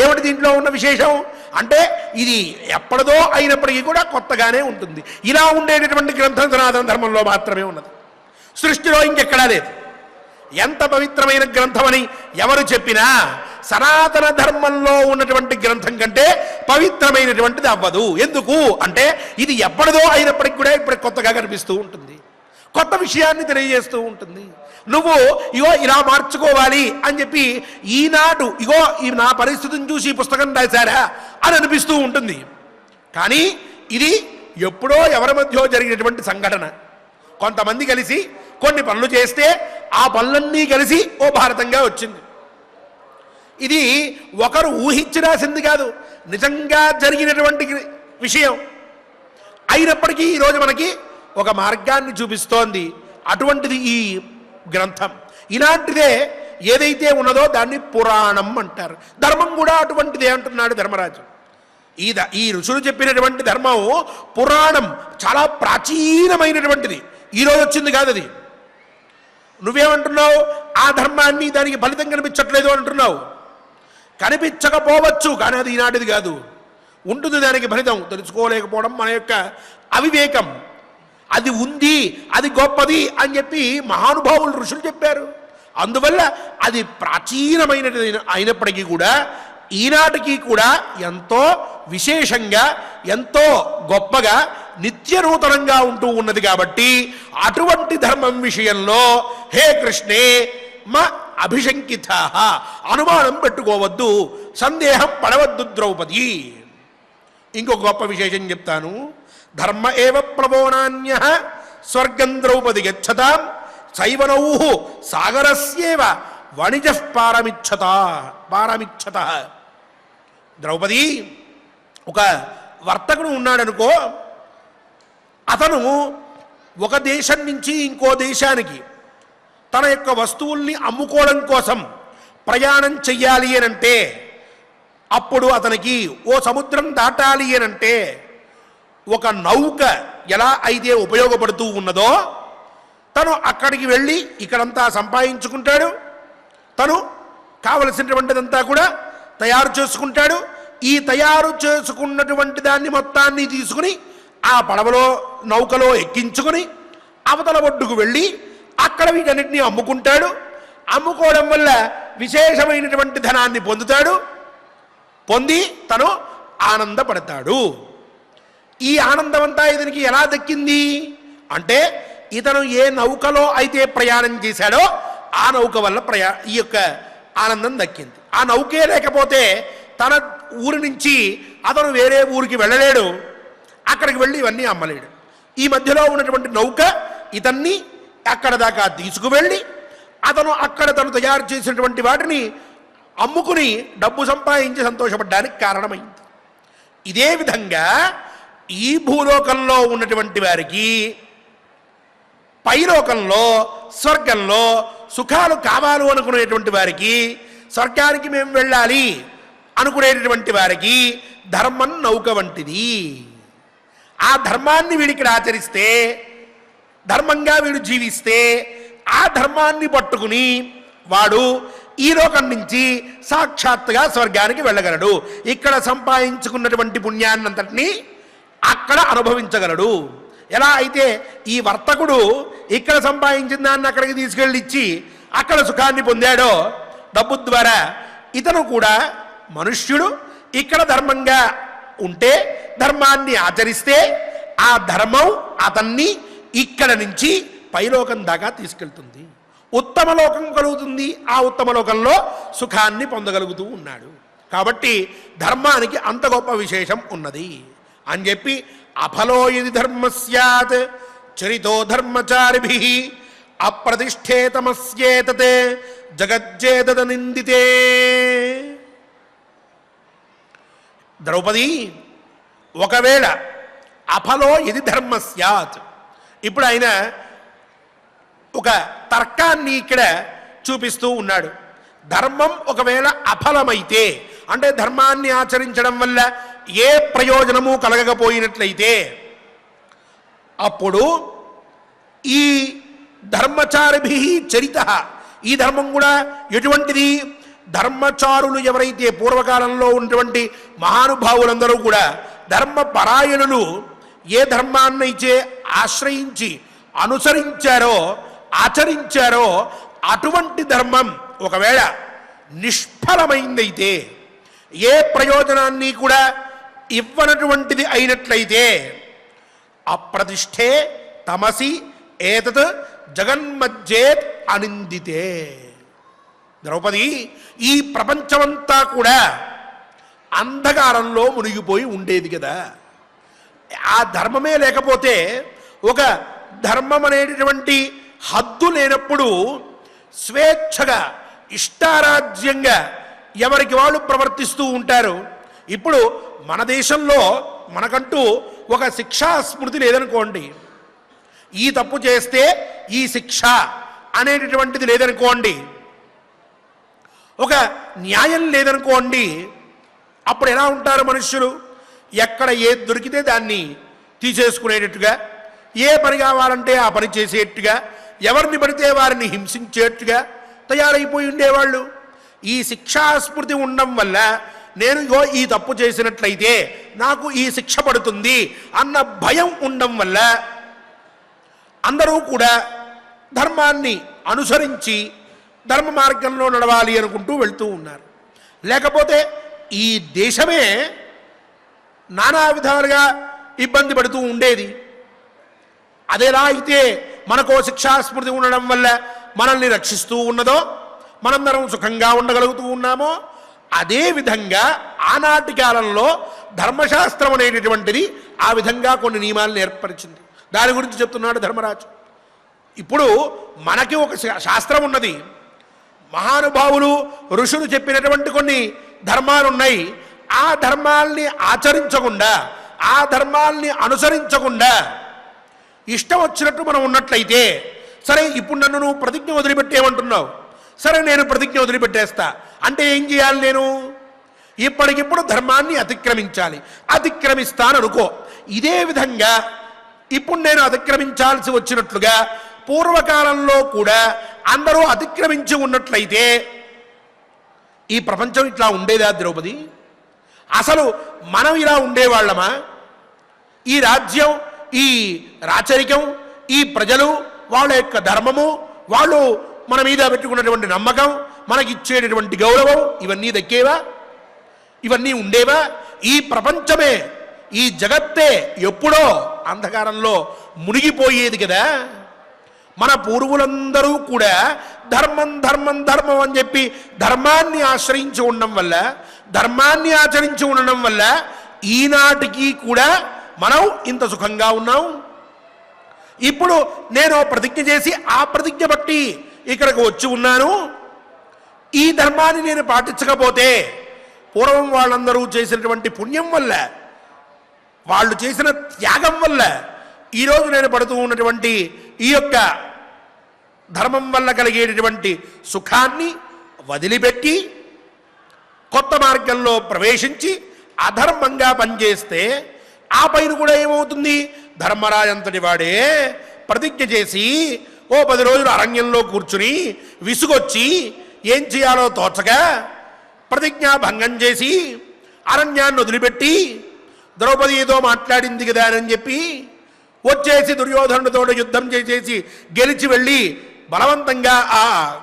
[SPEAKER 1] ఏమిటి దీంట్లో ఉన్న విశేషం అంటే ఇది ఎప్పటిదో అయినప్పటికీ కూడా కొత్తగానే ఉంటుంది. ఇలా ఉండేటటువంటి గ్రంథం సనాతన ధర్మంలో మాత్రమే ఉన్నది, సృష్టిలో ఇంకెక్కడా లేదు. ఎంత పవిత్రమైన గ్రంథమని ఎవరు చెప్పినా సనాతన ధర్మంలో ఉన్నటువంటి గ్రంథం కంటే పవిత్రమైనటువంటిది అవ్వదు. ఎందుకు అంటే ఇది ఎప్పటిదో అయినప్పటికీ కూడా ఇప్పుడు కొత్తగా కనిపిస్తూ ఉంటుంది, కొత్త విషయాన్ని తెలియజేస్తూ ఉంటుంది. నువ్వు ఇగో ఇలా మార్చుకోవాలి అని చెప్పి ఈనాడు ఇగో ఈ నా పరిస్థితిని చూసి పుస్తకం రాశారా అని అనిపిస్తూ ఉంటుంది. కానీ ఇది ఎప్పుడో ఎవరి మధ్య జరిగినటువంటి సంఘటన. కొంతమంది కలిసి కొన్ని పనులు చేస్తే ఆ పనులన్నీ కలిసి ఓ భారతంగా వచ్చింది. ఇది ఒకరు ఊహించి రాసింది కాదు, నిజంగా జరిగినటువంటి విషయం అయినప్పటికీ ఈరోజు మనకి ఒక మార్గాన్ని చూపిస్తోంది. అటువంటిది ఈ గ్రంథం. ఇలాంటిదే ఏదైతే ఉన్నదో దాన్ని పురాణం అంటారు. ధర్మం కూడా అటువంటిదే అంటున్నాడు ధర్మరాజు. ఈ ఋషులు చెప్పినటువంటి ధర్మం పురాణం, చాలా ప్రాచీనమైనటువంటిది, ఈరోజు వచ్చింది కాదు అది. నువ్వేమంటున్నావు? ఆ ధర్మాన్ని దానికి ఫలితం కనిపించట్లేదు అంటున్నావు. కనిపించకపోవచ్చు, కానీ అది ఈనాటిది కాదు, ఉంటుంది దానికి ఫలితం. తెలుసుకోలేకపోవడం మన యొక్క అవివేకం. అది ఉంది, అది గొప్పది అని చెప్పి మహానుభావులు ఋషులు చెప్పారు. అందువల్ల అది ప్రాచీనమైనది అయినప్పటికీ కూడా ఈనాటికి కూడా ఎంతో విశేషంగా, ఎంతో గొప్పగా, నిత్య నూతనంగా ఉంటూ ఉన్నది. కాబట్టి అటువంటి ధర్మం విషయంలో హే కృష్ణే మా అభిశంకిత, అనుమానం పెట్టుకోవద్దు, సందేహం పడవద్దు ద్రౌపది. ఇంకొక గొప్ప విశేషం చెప్తాను. ధర్మ ఏవ ప్లవోనాన్య స్వర్గం ద్రౌపది గచ్చతాం సైవనౌ సాగరస్యేవ వణిజ పారమిచ్చత. ద్రౌపది, ఒక వర్తకుడు ఉన్నాడనుకో, అతను ఒక దేశం నుంచి ఇంకో దేశానికి తన యొక్క వస్తువుల్ని అమ్ముకోవడం కోసం ప్రయాణం చెయ్యాలి అనంటే, అప్పుడు అతనికి ఓ సముద్రం దాటాలి అనంటే ఒక నౌక ఎలా అయితే ఉపయోగపడుతూ ఉన్నదో, తను అక్కడికి వెళ్ళి ఇక్కడంతా సంపాదించుకుంటాడు, తను కావలసినటువంటిదంతా కూడా తయారు చేసుకుంటాడు. ఈ తయారు చేసుకున్నటువంటి దాన్ని మొత్తాన్ని తీసుకుని ఆ పడవలో, నౌకలో ఎక్కించుకుని అవతల ఒడ్డుకు వెళ్ళి అక్కడ వీటన్నిటినీ అమ్ముకుంటాడు. అమ్ముకోవడం వల్ల విశేషమైనటువంటి ధనాన్ని పొందుతాడు. పొంది తను ఆనందపడతాడు. ఈ ఆనందమంతా ఇతనికి ఎలా దక్కింది అంటే, ఇతను ఏ నౌకలో అయితే ప్రయాణం చేశాడో ఆ నౌక వల్ల ఈ యొక్క ఆనందం దక్కింది. ఆ నౌకే లేకపోతే తన ఊరి నుంచి అతను వేరే ఊరికి వెళ్ళలేడు, అక్కడికి వెళ్ళి ఇవన్నీ అమ్మలేడు. ఈ మధ్యలో ఉన్నటువంటి నౌక ఇతన్ని అక్కడ దాకా తీసుకువెళ్ళి అతను అక్కడ తను తయారు చేసినటువంటి వాటిని అమ్ముకుని డబ్బు సంపాదించి సంతోషపడడానికి కారణమైంది. ఇదే విధంగా ఈ భూలోకంలో ఉన్నటువంటి వారికి పైలోకంలో, స్వర్గంలో సుఖాలు కావాలి అనుకునేటువంటి వారికి, స్వర్గానికి మేము వెళ్ళాలి అనుకునేటటువంటి వారికి ధర్మం నౌక వంటిది. ఆ ధర్మాన్ని వీడికి ఆచరిస్తే, ధర్మంగా వీడు జీవిస్తే, ఆ ధర్మాన్ని పట్టుకుని వాడు ఈ లోకం నుంచి సాక్షాత్తుగా స్వర్గానికి వెళ్ళగలడు. ఇక్కడ సంపాదించుకున్నటువంటి పుణ్యాన్నంతటినీ అక్కడ అనుభవించగలడు. ఎలా అయితే ఈ వర్తకుడు ఇక్కడ సంపాదించిన దాన్ని అక్కడికి తీసుకెళ్ళి ఇచ్చి అక్కడ సుఖాన్ని పొందాడో డబ్బు ద్వారా, ఇతను కూడా మనుష్యుడు ఇక్కడ ధర్మంగా ఉంటే, ధర్మాన్ని ఆచరిస్తే ఆ ధర్మం అతన్ని ఇక్కడ నుంచి పైలోకం దాకా తీసుకెళ్తుంది. ఉత్తమ లోకం కలుగుతుంది. ఆ ఉత్తమ లోకంలో సుఖాన్ని పొందగలుగుతూ ఉన్నాడు. కాబట్టి ధర్మానికి అంత గొప్ప విశేషం ఉన్నది అని చెప్పి, అఫలో యది ధర్మ స్యాత్ చరితో ధర్మచారిభి అప్రతిష్ఠేతమస్యేతత్ జగజ్జేతద నిందితే. ద్రౌపది, ఒకవేళ అఫలో యది ధర్మ స్యాత్, ఇప్పుడు ఆయన ఒక తర్కాన్ని ఇక్కడ చూపిస్తూ ఉన్నాడు. ధర్మం ఒకవేళ అఫలమైతే, అంటే ధర్మాన్ని ఆచరించడం వల్ల ఏ ప్రయోజనము కలగకపోయినట్లయితే, అప్పుడు ఈ ధర్మచారిభి చరిత, ఈ ధర్మం కూడా ఎటువంటిది? ధర్మచారులు ఎవరైతే పూర్వకాలంలో ఉన్నటువంటి మహానుభావులందరూ కూడా ధర్మపరాయణులు ఏ ధర్మాన్నైతే ఆశ్రయించి అనుసరించారో, ఆచరించారో, అటువంటి ధర్మం ఒకవేళ నిష్ఫలమైందైతే, ఏ ప్రయోజనాన్ని కూడా ఇవ్వనటువంటిది అయినట్లయితే, అప్రతిష్ఠే తమసి ఏతత్ జగన్మజ్జేత్ అనిందితే. ద్రౌపది, ఈ ప్రపంచమంతా కూడా అంధకారంలో మునిగిపోయి ఉండేది కదా. ఆ ధర్మమే లేకపోతే, ఒక ధర్మం అనేటటువంటి హద్దు లేనప్పుడు స్వేచ్ఛగా ఇష్టారాజ్యంగా ఎవరికి వాళ్ళు ప్రవర్తిస్తూ ఉంటారు. ఇప్పుడు మన దేశంలో మనకంటూ ఒక శిక్షా స్మృతి లేదనుకోండి, ఈ తప్పు చేస్తే ఈ శిక్ష అనేటటువంటిది లేదనుకోండి, ఒక న్యాయం లేదనుకోండి, అప్పుడు ఎలా ఉంటారు మనుష్యులు? ఎక్కడ ఏది దొరికితే దాన్ని తీసేసుకునేటట్టుగా, ఏ పని కావాలంటే ఆ పని చేసేట్టుగా, ఎవరిని పడితే వారిని హింసించేట్టుగా తయారైపోయి ఉండేవాళ్ళు. ఈ శిక్షాస్మృతి ఉండడం వల్ల, నేను ఈ తప్పు చేసినట్లయితే నాకు ఈ శిక్ష పడుతుంది అన్న భయం ఉండడం వల్ల అందరూ కూడా ధర్మాన్ని అనుసరించి ధర్మ మార్గంలో నడవాలి అనుకుంటూ వెళ్తూ ఉన్నారు. లేకపోతే ఈ దేశమే నానా విధాలుగా ఇబ్బంది పడుతూ ఉండేది. అదేలా అయితే మనకో శిక్షాస్మృతి ఉండడం వల్ల మనల్ని రక్షిస్తూ ఉన్నదో, మనందరం సుఖంగా ఉండగలుగుతూ ఉన్నామో, అదే విధంగా ఆనాటి కాలంలో ధర్మశాస్త్రం అనేటటువంటిది ఆ విధంగా కొన్ని నియమాలను ఏర్పరిచింది. దాని గురించి చెప్తున్నాడు ధర్మరాజు. ఇప్పుడు మనకి ఒక శాస్త్రం ఉన్నది, మహానుభావులు ఋషులు చెప్పినటువంటి కొన్ని ధర్మాలు ఉన్నాయి. ఆ ధర్మాల్ని ఆచరించకుండా, ఆ ధర్మాల్ని అనుసరించకుండా ఇష్టం వచ్చినట్టు మనం ఉన్నట్లయితే, సరే ఇప్పుడు నన్ను నువ్వు ప్రతిజ్ఞ వదిలిపెట్టేమంటున్నావు, సరే నేను ప్రతిజ్ఞ వదిలిపెట్టేస్తా అంటే ఏం చేయాలి? నేను ఇప్పటికిప్పుడు ధర్మాన్ని అతిక్రమించాలి. అతిక్రమిస్తాననుకో. ఇదే విధంగా ఇప్పుడు నేను అతిక్రమించాల్సి వచ్చినట్లుగా పూర్వకాలంలో కూడా అందరూ అతిక్రమించి ఉన్నట్లయితే ఈ ప్రపంచం ఇట్లా ఉండేదా ద్రౌపది? అసలు మనం ఇలా ఉండేవాళ్ళమా? ఈ రాజ్యం, ఈ రాచరికం, ఈ ప్రజలు, వాళ్ళ యొక్క ధర్మము, వాళ్ళు మన మీద పెట్టుకున్నటువంటి నమ్మకం, మనకిచ్చేటటువంటి గౌరవం, ఇవన్నీ దక్కేవా? ఇవన్నీ ఉండేవా? ఈ ప్రపంచమే, ఈ జగత్తే ఎప్పుడో అంధకారంలో మునిగిపోయేది కదా. మన పూర్వులందరూ కూడా ధర్మం ధర్మం ధర్మం అని చెప్పి ధర్మాన్ని ఆశ్రయించి ఉండడం వల్ల, ధర్మాన్ని ఆచరించి ఉండడం వల్ల ఈనాటికి కూడా మనం ఇంత సుఖంగా ఉన్నాం. ఇప్పుడు నేను ప్రతిజ్ఞ చేసి ఆ ప్రతిజ్ఞ బట్టి ఇక్కడికి వచ్చి ఉన్నాను. ఈ ధర్మాన్ని నేను పాటించకపోతే, పూర్వం వాళ్ళందరూ చేసినటువంటి పుణ్యం వల్ల, వాళ్ళు చేసిన త్యాగం వల్ల ఈరోజు నేను పడుతూ ఉన్నటువంటి ఈ యొక్క ధర్మం వల్ల కలిగేటటువంటి సుఖాన్ని వదిలిపెట్టి కొత్త మార్గంలో ప్రవేశించి అధర్మంగా పనిచేస్తే ఆ పైన కూడా ఏమవుతుంది, ధర్మరాజంతటి వాడే ప్రతిజ్ఞ చేసి ఓ 10 రోజులు అరణ్యంలో కూర్చుని విసుగొచ్చి ఏం చేయాలో తోచగా ప్రతిజ్ఞా భంగం చేసి అరణ్యాన్ని వదిలిపెట్టి ద్రౌపది ఏదో మాట్లాడింది కదా అని చెప్పి వచ్చేసి దుర్యోధనుడితో యుద్ధం చేసేసి గెలిచి వెళ్ళి బలవంతంగా ఆ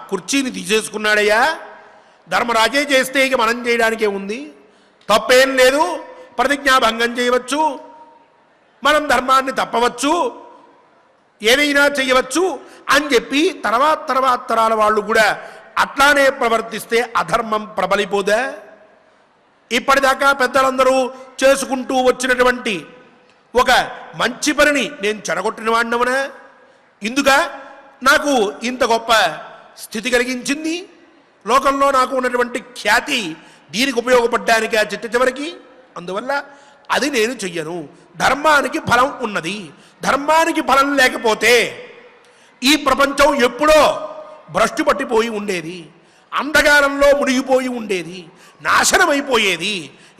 [SPEAKER 1] కుర్చీని తీసేసుకున్నాడయ్యా. ధర్మరాజే చేస్తే ఇక మనం చేయడానికే ఉంది, తప్పేం లేదు, ప్రతిజ్ఞా భంగం చేయవచ్చు, మనం ధర్మాన్ని తప్పవచ్చు, ఏదైనా చేయవచ్చు అని చెప్పి తర్వాత తరాల వాళ్ళు కూడా అట్లానే ప్రవర్తిస్తే అధర్మం ప్రబలిపోదా? ఇప్పటిదాకా పెద్దలందరూ చేసుకుంటూ వచ్చినటువంటి ఒక మంచి పనిని నేను చెడగొట్టిన వాడినవనా? ఇందుక నాకు ఇంత గొప్ప స్థితి కలిగించింది, లోకంలో నాకు ఉన్నటువంటి ఖ్యాతి దీనికి ఉపయోగపడ్డానికి ఆ చిట్ట చివరికి. అందువల్ల అది నేను చెయ్యను. ధర్మానికి ఫలం ఉన్నది. ధర్మానికి ఫలం లేకపోతే ఈ ప్రపంచం ఎప్పుడో భ్రష్టు పట్టిపోయి ఉండేది, అంధకారంలో మునిగిపోయి ఉండేది, నాశనమైపోయేది.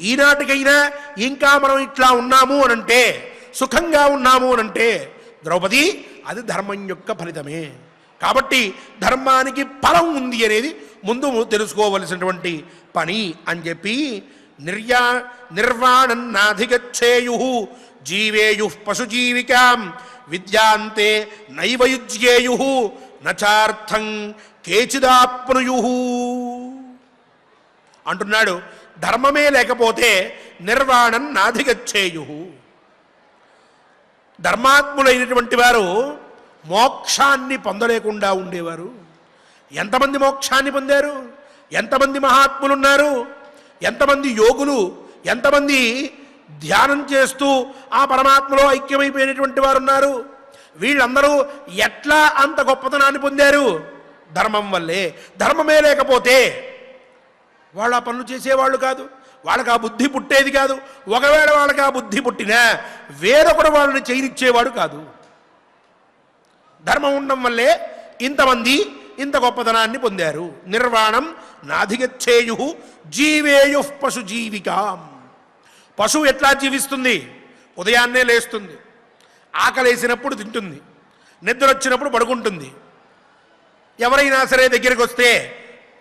[SPEAKER 1] ఈనాటికైనా ఇంకా మనం ఇట్లా ఉన్నాము అనంటే, సుఖంగా ఉన్నాము అనంటే ద్రౌపది అది ధర్మం యొక్క ఫలితమే. కాబట్టి ధర్మానికి ఫలం ఉంది అనేది ముందు తెలుసుకోవలసినటువంటి పని అని చెప్పి నిర్వాణన్నాధిగచ్చేయు జీవేయు పశుజీవికాం విద్యాంతే నైవయుజ్యేయు నచార్థం కేచిదాప్నుయు అంటున్నాడు. ధర్మమే లేకపోతే నిర్వాణం నాధిగచ్చేయు. ధర్మాత్ములైనటువంటి వారు మోక్షాన్ని పొందలేకుండా ఉండేవారు. ఎంతమంది మోక్షాన్ని పొందారు? ఎంతమంది మహాత్ములున్నారు? ఎంతమంది యోగులు, ఎంతమంది ధ్యానం చేస్తూ ఆ పరమాత్మలో ఐక్యమైపోయినటువంటి వారు ఉన్నారు? వీళ్ళందరూ ఎట్లా అంత గొప్పతనాన్ని పొందారు? ధర్మం వల్లే. ధర్మమే లేకపోతే వాళ్ళు ఆ పనులు చేసేవాళ్ళు కాదు, వాళ్ళకి ఆ బుద్ధి పుట్టేది కాదు. ఒకవేళ వాళ్ళకి ఆ బుద్ధి పుట్టినా వేరొకడు వాళ్ళని చేయనిచ్చేవాడు కాదు. ధర్మం ఉండడం వల్లే ఇంతమంది ఇంత గొప్పతనాన్ని పొందారు. నిర్వాణం నాధిగచ్చేయు జీవేయు పశు జీవికాం. పశువు ఎట్లా జీవిస్తుంది? ఉదయాన్నే లేస్తుంది, ఆకలేసినప్పుడు తింటుంది, నిద్ర వచ్చినప్పుడు పడుకుంటుంది. ఎవరైనా సరే దగ్గరికి వస్తే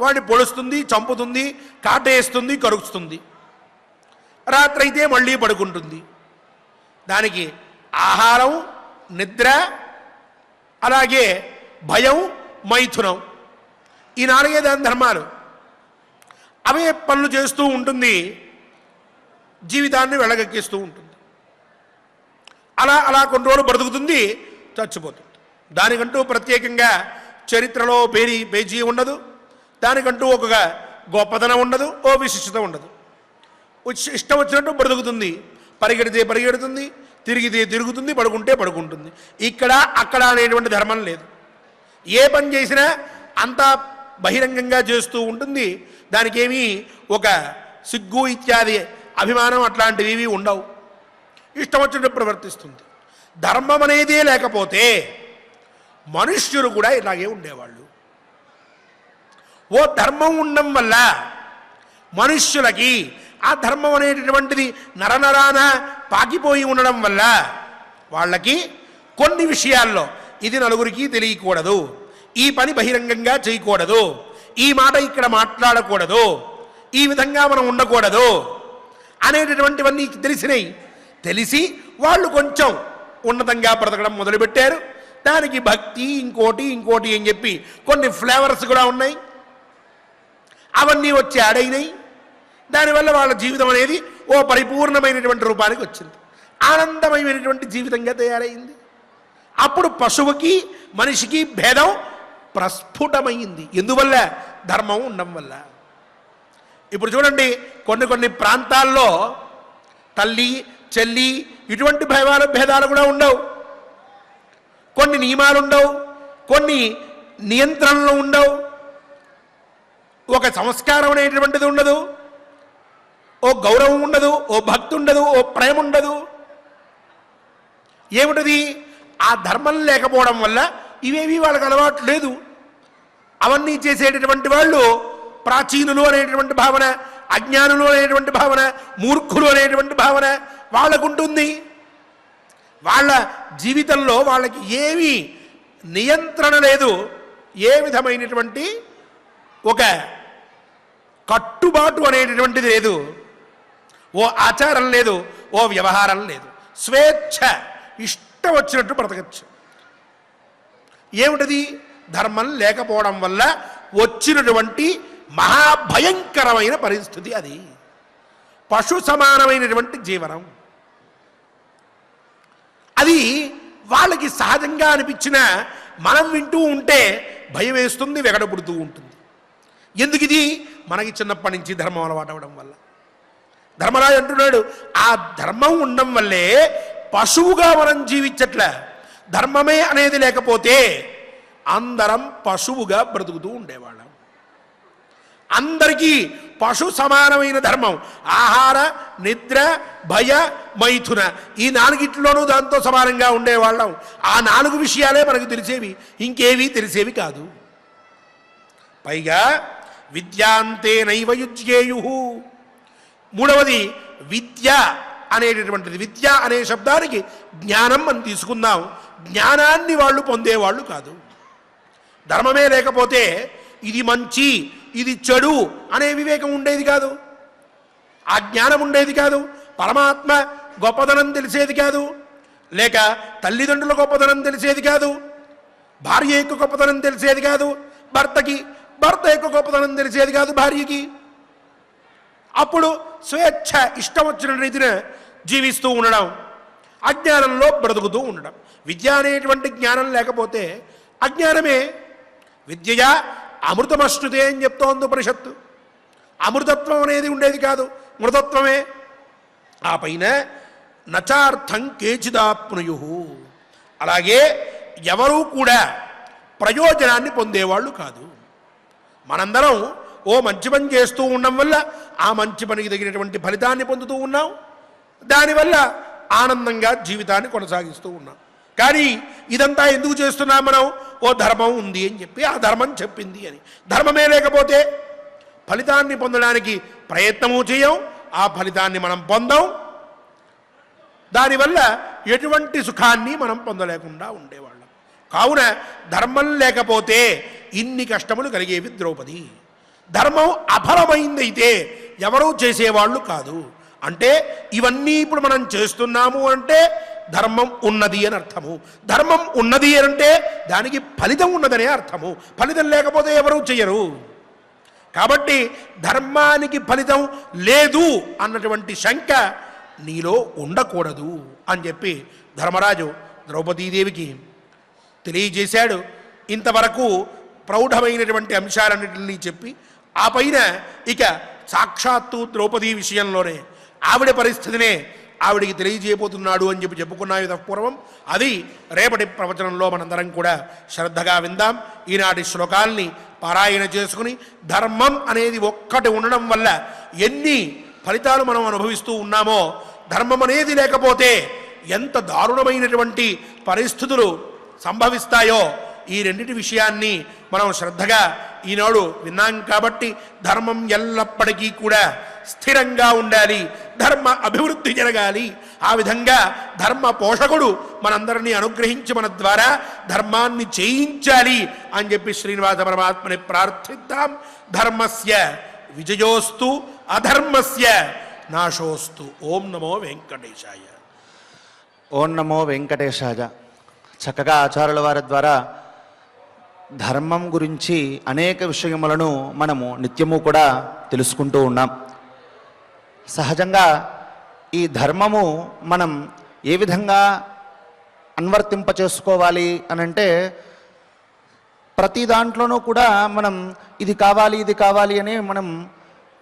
[SPEAKER 1] వాడిని పొడుస్తుంది, చంపుతుంది, కాటేస్తుంది, కరుస్తుంది. రాత్రి అయితే మళ్ళీ పడుకుంటుంది. దానికి ఆహారం, నిద్ర, అలాగే భయం, మైథునం, ఈ 4 దాని ధర్మాలు. అవే పనులు చేస్తూ ఉంటుంది, జీవితాన్ని వెళ్ళగక్కిస్తూ ఉంటుంది. అలా కొన్ని రోజులు బ్రతుకుతుంది, చచ్చిపోతుంది. దానికంటూ ప్రత్యేకంగా చరిత్రలో పేజీ ఉండదు, దానికంటూ ఒక గొప్పతనం ఉండదు, ఓ విశిష్టత ఉండదు. ఇష్టం వచ్చినట్టు బ్రతుకుతుంది, పరిగెడితే పరిగెడుతుంది, తిరిగితే తిరుగుతుంది, పడుకుంటే పడుకుంటుంది. ఇక్కడ అక్కడ అనేటువంటి ధర్మం లేదు. ఏ పని చేసినా అంతా బహిరంగంగా చేస్తూ ఉంటుంది. దానికేమీ ఒక సిగ్గు ఇత్యాది అభిమానం అట్లాంటివి ఉండవు. ఇష్టం వచ్చినట్టు ప్రవర్తిస్తుంది. ధర్మం అనేదే లేకపోతే మనుష్యులు కూడా ఇలాగే ఉండేవాళ్ళు. ఓ ధర్మం ఉండడం వల్ల మనుష్యులకి ఆ ధర్మం అనేటటువంటిది నరనరాన పాకిపోయి ఉండడం వల్ల వాళ్ళకి కొన్ని విషయాల్లో ఇది నలుగురికి తెలియకూడదు, ఈ పని బహిరంగంగా చేయకూడదు, ఈ మాట ఇక్కడ మాట్లాడకూడదు, ఈ విధంగా మనం ఉండకూడదు అనేటటువంటివన్నీ తెలిసినాయి. తెలిసి వాళ్ళు కొంచెం ఉన్నతంగా బ్రతకడం మొదలుపెట్టారు. దానికి భక్తి, ఇంకోటి అని చెప్పి కొన్ని ఫ్లేవర్స్ కూడా ఉన్నాయి, అవన్నీ వచ్చి ఆడైనాయి. దానివల్ల వాళ్ళ జీవితం అనేది ఓ పరిపూర్ణమైనటువంటి రూపానికి వచ్చింది, ఆనందమైనటువంటి జీవితంగా తయారైంది. అప్పుడు పశువుకి మనిషికి భేదం ప్రస్ఫుటమైంది. ఎందువల్ల? ధర్మం ఉండడం వల్ల. ఇప్పుడు చూడండి, కొన్ని ప్రాంతాల్లో తల్లి చెల్లి ఇటువంటి భేదాలు కూడా ఉండవు, కొన్ని నియమాలు ఉండవు, కొన్ని నియంత్రణలు ఉండవు, ఒక సంస్కారం అనేటువంటిది ఉండదు, ఓ గౌరవం ఉండదు, ఓ భక్తి ఉండదు, ఓ ప్రేమ ఉండదు. ఏమిటది? ఆ ధర్మం లేకపోవడం వల్ల ఇవేవి వాళ్ళకి అలవాటు లేదు. అవన్నీ చేసేటటువంటి వాళ్ళు ప్రాచీనులు అనేటువంటి భావన, అజ్ఞానులు అనేటువంటి భావన, మూర్ఖులు అనేటువంటి భావన, వాళ్ళకుంటుంది. వాళ్ళ జీవితంలో వాళ్ళకి ఏమీ నియంత్రణ లేదు, ఏ విధమైనటువంటి ఒక కట్టుబాటు అనేటటువంటిది లేదు, ఓ ఆచారం లేదు, ఓ వ్యవహారం లేదు. స్వేచ్ఛ, ఇష్టం వచ్చినట్టు బ్రతకచ్చు. ఏమిటది? ధర్మం లేకపోవడం వల్ల వచ్చినటువంటి మహాభయంకరమైన పరిస్థితి అది. పశు సమానమైనటువంటి జీవనం అది. వాళ్ళకి సహజంగా అనిపించిన మనం వింటూ ఉంటే భయం వేస్తుంది, వెగడబుడుతూ ఉంటుంది. ఎందుకు ఇది? మనకి చిన్నప్పటి నుంచి ధర్మం అలవాటు అవ్వడం వల్ల. ధర్మరాజు అంటున్నాడు, ఆ ధర్మం ఉండడం వల్లే పశువుగా మనం జీవించట్లే. ధర్మమే అనేది లేకపోతే అందరం పశువుగా బ్రతుకుతూ ఉండేవాళ్ళం. అందరికీ పశు సమానమైన ధర్మం, ఆహార, నిద్ర, భయ, మైథున, ఈ నాలుగిట్లోనూ దాంతో సమానంగా ఉండేవాళ్ళం. ఆ 4 విషయాలే మనకు తెలిసేవి, ఇంకేవీ తెలిసేవి కాదు. పైగా విద్యాంతే నైవ యుజ్యేయు. మూడవది విద్య అనేటటువంటిది. విద్య అనే శబ్దానికి జ్ఞానం అని తీసుకుందాం. జ్ఞానాన్ని వాళ్ళు పొందేవాళ్ళు కాదు. ధర్మమే లేకపోతే ఇది మంచి, ఇది చెడు అనే వివేకం ఉండేది కాదు, ఆ జ్ఞానం ఉండేది కాదు, పరమాత్మ గొప్పదనం తెలిసేది కాదు, లేక తల్లిదండ్రుల గొప్పదనం తెలిసేది కాదు, భార్య యొక్క గొప్పదనం తెలిసేది కాదు, భర్త యొక్క గొప్పదనం తెలిసేది కాదు భార్యకి. అప్పుడు స్వేచ్ఛ, ఇష్టం వచ్చిన రీతిన జీవిస్తూ ఉండడం, అజ్ఞానంలో బ్రతుకుతూ ఉండడం. విద్య అనేటువంటి జ్ఞానం లేకపోతే అజ్ఞానమే. విద్యయా అమృతమశ్నుతే అని చెప్తోంది ఉపనిషత్తు. అమృతత్వం అనేది ఉండేది కాదు, మృతత్వమే. ఆ పైన నచార్థం కేచిదాప్నుయు. అలాగే ఎవరూ కూడా ప్రయోజనాన్ని పొందేవాళ్ళు కాదు. మనందరం ఓ మంచి పని చేస్తూ ఉండడం వల్ల ఆ మంచి పనికి తగినటువంటి ఫలితాన్ని పొందుతూ ఉన్నాం, దానివల్ల ఆనందంగా జీవితాన్ని కొనసాగిస్తూ ఉన్నాం. కానీ ఇదంతా ఎందుకు చేస్తున్నాం మనం? ఓ ధర్మం ఉంది అని చెప్పి, ఆ ధర్మం చెప్పింది అని. ధర్మమే లేకపోతే ఫలితాన్ని పొందడానికి ప్రయత్నము చేయం, ఆ ఫలితాన్ని మనం పొందాం, దానివల్ల ఎటువంటి సుఖాన్ని మనం పొందలేకుండా ఉండేవాళ్ళం. కావున ధర్మం లేకపోతే ఇన్ని కష్టములు కలిగేవి ద్రౌపది. ధర్మం అఫలమైందైతే ఎవరూ చేసేవాళ్ళు కాదు. అంటే ఇవన్నీ ఇప్పుడు మనం చేస్తున్నాము అంటే ధర్మం ఉన్నది అని అర్థము. ధర్మం ఉన్నది అంటే దానికి ఫలితం ఉన్నదనే అర్థము. ఫలితం లేకపోతే ఎవరూ చెయ్యరు. కాబట్టి ధర్మానికి ఫలితం లేదు అన్నటువంటి శంక నీలో ఉండకూడదు అని చెప్పి ధర్మరాజు ద్రౌపదీదేవికి తెలియజేశాడు. ఇంతవరకు ప్రౌఢమైనటువంటి అంశాలన్నింటినీ చెప్పి ఆ పైన ఇక సాక్షాత్తు ద్రౌపదీ విషయంలోనే ఆవిడ పరిస్థితినే ఆవిడికి తెలియజేయబోతున్నాడు అని చెప్పి చెప్పుకున్నాం పూర్వం. అది రేపటి ప్రవచనంలో మనందరం కూడా శ్రద్ధగా విందాం. ఈనాటి శ్లోకాల్ని పారాయణ చేసుకుని ధర్మం అనేది ఒక్కటి ఉండడం వల్ల ఎన్ని ఫలితాలు మనం అనుభవిస్తూ ఉన్నామో, ధర్మం అనేది లేకపోతే ఎంత దారుణమైనటువంటి పరిస్థితులు సంభవిస్తాయో ఈ రెండిటి విషయాన్ని మనం శ్రద్ధగా ఈనాడు విన్నాం. కాబట్టి ధర్మం ఎల్లప్పటికీ కూడా స్థిరంగా ఉండాలి, ధర్మ అభివృద్ధి జరగాలి. ఆ విధంగా ధర్మ పోషకుడు మనందరినీ అనుగ్రహించి మన ద్వారా ధర్మాన్ని చేయించాలి అని చెప్పి శ్రీనివాస పరమాత్మని ప్రార్థిద్దాం. ధర్మస్య విజయోస్తు, అధర్మస్య నాశోస్తు. ఓం నమో వెంకటేశాయ.
[SPEAKER 3] ఓం నమో వెంకటేశాయ. చక్కగా ఆచార్యుల వారి ద్వారా ధర్మం గురించి అనేక విషయములను మనము నిత్యము కూడా తెలుసుకుంటూ ఉన్నాం. సహజంగా ఈ ధర్మము మనం ఏ విధంగా అన్వర్తింప చేసుకోవాలి అనంటే ప్రతి దాంట్లోనూ కూడా మనం ఇది కావాలి అని మనం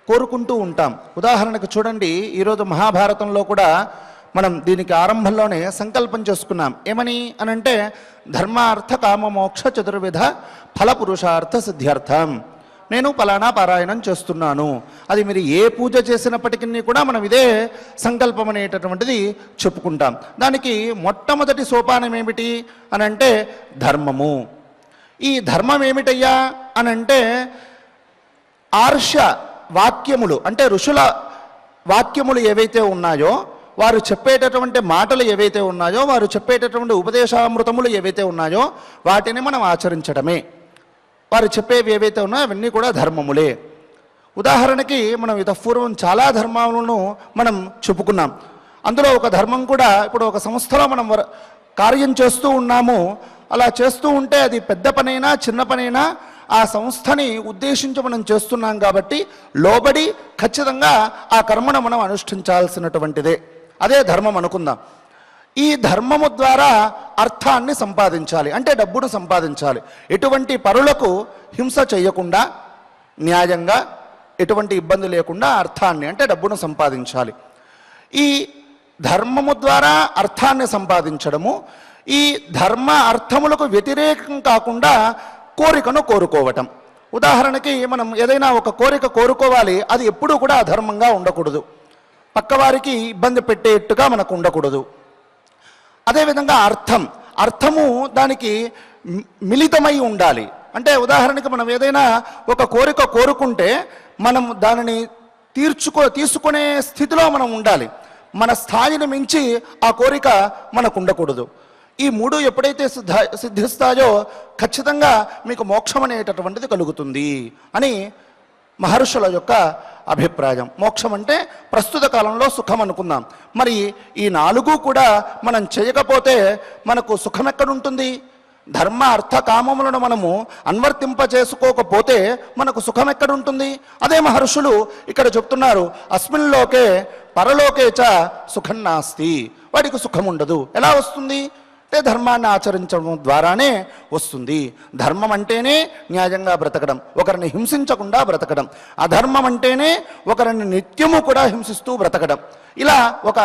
[SPEAKER 3] కోరుకుంటూ ఉంటాం. ఉదాహరణకు చూడండి, ఈరోజు మహాభారతంలో కూడా మనం దీనికి ఆరంభంలోనే సంకల్పం చేసుకున్నాం. ఏమని అనంటే ధర్మార్థ కామ మోక్ష చతుర్విధ ఫల పురుషార్థ సిద్ధ్యర్థం. నేను పలానా పారాయణం చేస్తున్నాను. అది మీరు ఏ పూజ చేసినప్పటికీ కూడా మనం ఇదే సంకల్పం అనేటటువంటిది చెప్పుకుంటాం. దానికి మొట్టమొదటి సోపానం ఏమిటి అనంటే ధర్మము. ఈ ధర్మం ఏమిటయ్యా అనంటే ఆర్ష వాక్యములు, అంటే ఋషుల వాక్యములు ఏవైతే ఉన్నాయో వారు చెప్పేటటువంటి మాటలు ఏవైతే ఉన్నాయో, వారు చెప్పేటటువంటి ఉపదేశామృతములు ఏవైతే ఉన్నాయో వాటిని మనం ఆచరించడమే. వారు చెప్పేవి ఏవైతే ఉన్నాయో అవన్నీ కూడా ధర్మములే. ఉదాహరణకి మనం పూర్వం చాలా ధర్మాలను మనం చెప్పుకున్నాం. అందులో ఒక ధర్మం కూడా, ఇప్పుడు ఒక సంస్థలో మనం కార్యం చేస్తూ ఉన్నాము. అలా చేస్తూ ఉంటే అది పెద్ద పనైనా చిన్న పనైనా ఆ సంస్థని ఉద్దేశించి మనం చేస్తున్నాం కాబట్టి లోబడి ఖచ్చితంగా ఆ కర్మను మనం అనుష్ఠించాల్సినటువంటిదే. అదే ధర్మం అనుకుందాం. ఈ ధర్మము ద్వారా అర్థాన్ని సంపాదించాలి, అంటే డబ్బును సంపాదించాలి. ఎటువంటి పరులకు హింస చేయకుండా న్యాయంగా ఎటువంటి ఇబ్బంది లేకుండా అర్థాన్ని అంటే డబ్బును సంపాదించాలి. ఈ ధర్మము ద్వారా అర్థాన్ని సంపాదించడము, ఈ ధర్మ అర్థములకు వ్యతిరేకం కాకుండా కోరికను కోరుకోవటం. ఉదాహరణకి మనం ఏదైనా ఒక కోరిక కోరుకోవాలి, అది ఎప్పుడూ కూడా అధర్మంగా ఉండకూడదు, పక్కవారికి ఇబ్బంది పెట్టేట్టుగా మనకు ఉండకూడదు. అదేవిధంగా అర్థము దానికి మిళితమై ఉండాలి. అంటే ఉదాహరణకి మనం ఏదైనా ఒక కోరిక కోరుకుంటే మనం దానిని తీసుకునే స్థితిలో మనం ఉండాలి. మన స్థాయిని మించి ఆ కోరిక మనకు ఉండకూడదు. ఈ మూడు ఎప్పుడైతే సిద్ధిస్తాయో ఖచ్చితంగా మీకు మోక్షం అనేటటువంటిది కలుగుతుంది అని మహర్షుల యొక్క అభిప్రాయం. మోక్షం అంటే ప్రస్తుత కాలంలో సుఖం అనుకుందాం. మరి ఈ నాలుగు కూడా మనం చేయకపోతే మనకు సుఖం ఎక్కడుంటుంది? ధర్మ అర్థ కామములను మనము అన్వర్తింపచేసుకోకపోతే మనకు సుఖం ఎక్కడుంటుంది? అదే మహర్షులు ఇక్కడ చెప్తున్నారు, అస్మిన్ లోకే పరలోకే చ సుఖం నాస్తి. వాడికి సుఖం ఉండదు. ఎలా వస్తుంది అంటే ధర్మాన్ని ఆచరించడం ద్వారానే వస్తుంది. ధర్మం అంటేనే న్యాయంగా బ్రతకడం, ఒకరిని హింసించకుండా బ్రతకడం. అధర్మం అంటేనే ఒకరిని నిత్యము కూడా హింసిస్తూ బ్రతకడం. ఇలా ఒక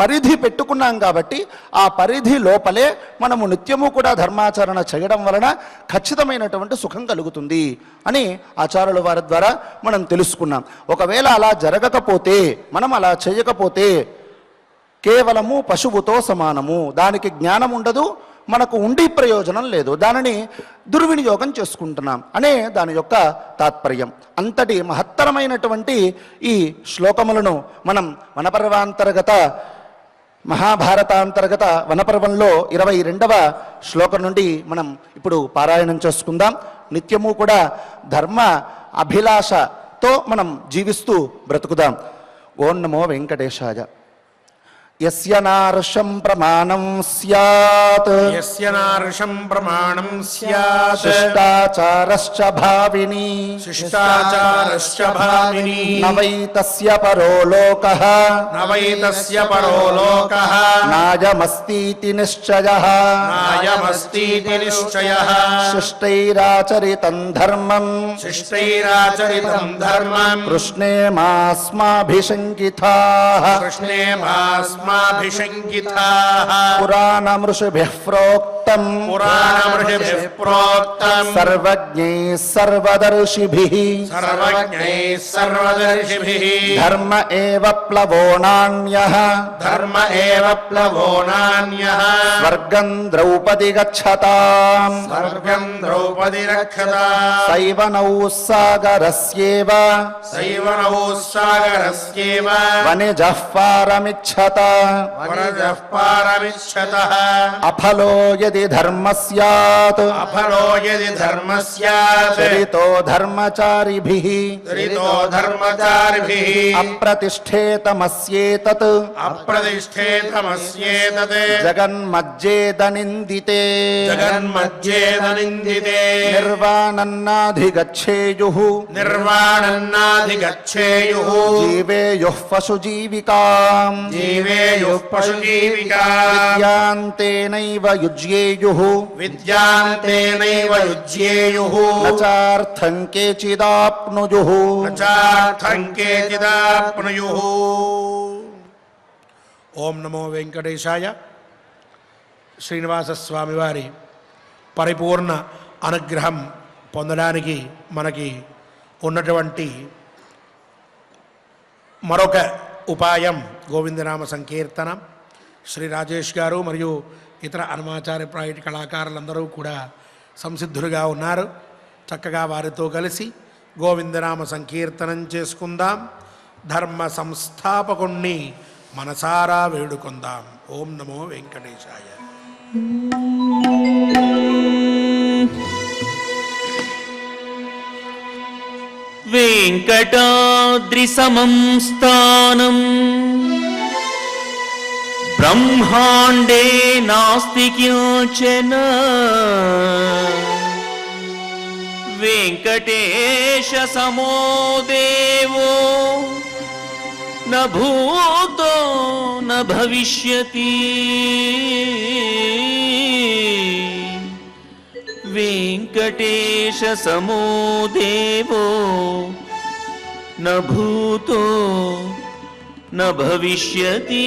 [SPEAKER 3] పరిధి పెట్టుకున్నాం కాబట్టి ఆ పరిధి లోపలే మనము నిత్యము కూడా ధర్మాచరణ చేయడం వలన ఖచ్చితమైనటువంటి సుఖం కలుగుతుంది అని ఆచార్యుల వారి ద్వారా మనం తెలుసుకున్నాం. ఒకవేళ అలా జరగకపోతే, మనం అలా చేయకపోతే కేవలము పశువుతో సమానము. దానికి జ్ఞానం ఉండదు, మనకు ఉండి ప్రయోజనం లేదు, దానిని దుర్వినియోగం చేసుకుంటున్నాం అనే దాని యొక్క తాత్పర్యం. అంతటి మహత్తరమైనటువంటి ఈ శ్లోకములను మనం వనపర్వాంతర్గత మహాభారతాంతర్గత వనపర్వంలో 22వ శ్లోకం నుండి మనం ఇప్పుడు పారాయణం చేసుకుందాం. నిత్యము కూడా ధర్మ అభిలాషతో మనం జీవిస్తూ బ్రతుకుదాం. ఓం నమో వెంకటేశాయ. యస్య నార్షం ప్రమాణం స్యాత్,
[SPEAKER 1] యస్య నార్షం ప్రమాణం స్యాత్,
[SPEAKER 3] శిష్టాచారశ్చ భావిని,
[SPEAKER 1] శిష్టాచారశ్చ భావిని,
[SPEAKER 3] నవైతస్య పరో లోకః,
[SPEAKER 1] నవైతస్య పరో లోకః,
[SPEAKER 3] నాయమస్తీతి నిశ్చయః,
[SPEAKER 1] నాయమస్తీతి నిశ్చయః,
[SPEAKER 3] శిష్టైరాచరితం ధర్మం,
[SPEAKER 1] శిష్టైరాచరితం ధర్మం,
[SPEAKER 3] కృష్ణే మాస్మాభిశంకితాః,
[SPEAKER 1] కృష్ణే మాస్మాభిశంకితాః,
[SPEAKER 3] పురాణమృషిభిః ప్రోక్తం,
[SPEAKER 1] పురాణమృషిభిః ప్రోక్తం,
[SPEAKER 3] సర్వజ్ఞైః సర్వదర్శిభిః,
[SPEAKER 1] సర్వజ్ఞైః సర్వదర్శిభిః,
[SPEAKER 3] ధర్మ ఏవ ప్లవో నాన్యః,
[SPEAKER 1] ధర్మ ఏవ ప్లవో నాన్యః,
[SPEAKER 3] స్వర్గం ద్రౌపది గచ్చతాం,
[SPEAKER 1] స్వర్గం ద్రౌపది రక్షతా,
[SPEAKER 3] సైవ నౌ సాగరస్యేవ,
[SPEAKER 1] సైవ నౌ సాగరస్యేవ,
[SPEAKER 3] వనిజః పారమిచ్చత,
[SPEAKER 1] వనజః పారమిచ్చతః,
[SPEAKER 3] అఫలో యది ధర్మ స్యాత్,
[SPEAKER 1] అఫలో యది ధర్మ స్యాత్,
[SPEAKER 3] చరితో ధర్మచారిభిః,
[SPEAKER 1] చరితో ధర్మచారిభిః,
[SPEAKER 3] అప్రతిష్ఠేతమస్యేతత్,
[SPEAKER 1] అప్రతిష్ఠేతమస్యేతత్,
[SPEAKER 3] జగన్మజ్జేదనిందితే,
[SPEAKER 1] జగన్మధ్యేదనిందితే,
[SPEAKER 3] నిర్వాణన్నాధిగచ్ఛేయుః,
[SPEAKER 1] నిర్వాణన్నాధిగచ్ఛేయుః,
[SPEAKER 3] జీవేయుః పశుజీవికాం,
[SPEAKER 1] జీవేయుః పశుజీవికాం,
[SPEAKER 3] విద్యాంతేనైవ యుజ్యేయుః,
[SPEAKER 1] విద్యాంతేనైవ యుజ్యేయుః,
[SPEAKER 3] నచార్థం కేచిదాప్నుయుః.
[SPEAKER 1] నచార్థం కేచిదాప్నుయుః. ఓం నమో వెంకటేశాయ. శ్రీనివాసస్వామి వారి పరిపూర్ణ అనుగ్రహం పొందడానికి మనకి ఉన్నటువంటి మరొక ఉపాయం గోవిందనామ సంకీర్తన. శ్రీ రాజేష్ గారు మరియు ఇతర హనుమాచార్య ప్రాజెక్ట్ కళాకారులందరూ కూడా సంసిద్ధులుగా ఉన్నారు. చక్కగా వారితో కలిసి గోవిందనామ సంకీర్తనం చేసుకుందాం. ధర్మ సంస్థాపకుణ్ణి మనసారా వేడుకొందాం. ఓం నమో వెంకటేశాయ.
[SPEAKER 4] వెంకటాద్రి సమం స్థానం బ్రహ్మాండే నాస్తి కించన వెంకటేశ సమో దేవో న భూతో న భవిష్యతి వెంకటేశ సమో దేవో న భూతో న భవిష్యతి.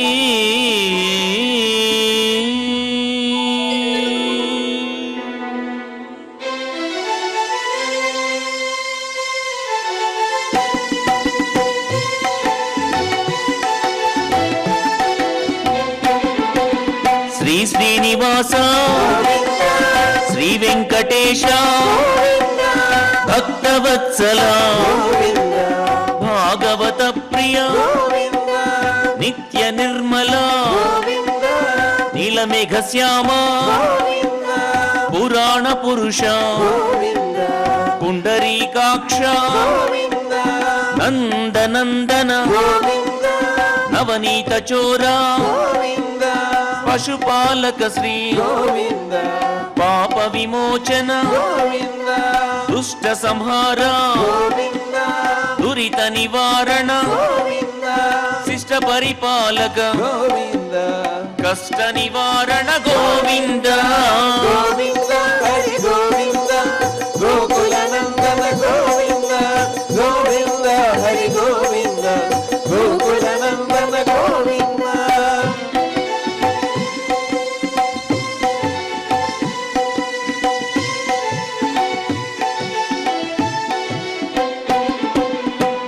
[SPEAKER 4] శ్రీ శ్రీనివాస శ్రీ వెంకటేశ భక్తవత్సల భాగవత ప్రియ నిత్య నిర్మల నీలమేఘ శ్యామ పురాణ పురుష పుండరీకాక్ష నందనందన నవనీత చోర పశుపాలక శ్రీ పాప విమోచన దుష్ట సంహార దురిత నివారణ శిష్ట పరిపాలక కష్ట నివారణ గోవింద.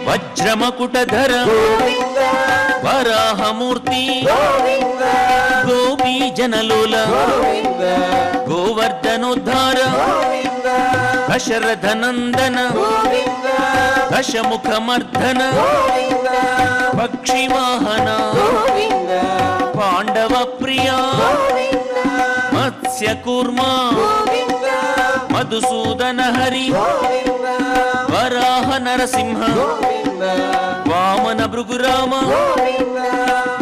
[SPEAKER 4] వజ్రమకుటధర వరాహమూర్తి గోపీ జనలోల గోవర్ధనోద్ధార దశరథ నందన దశముఖమర్ధన పక్షివాహన పాండవ ప్రియ మత్స్యకూర్మ మధుసూదన హరి వరాహ నరసింహ వామన భృగురామ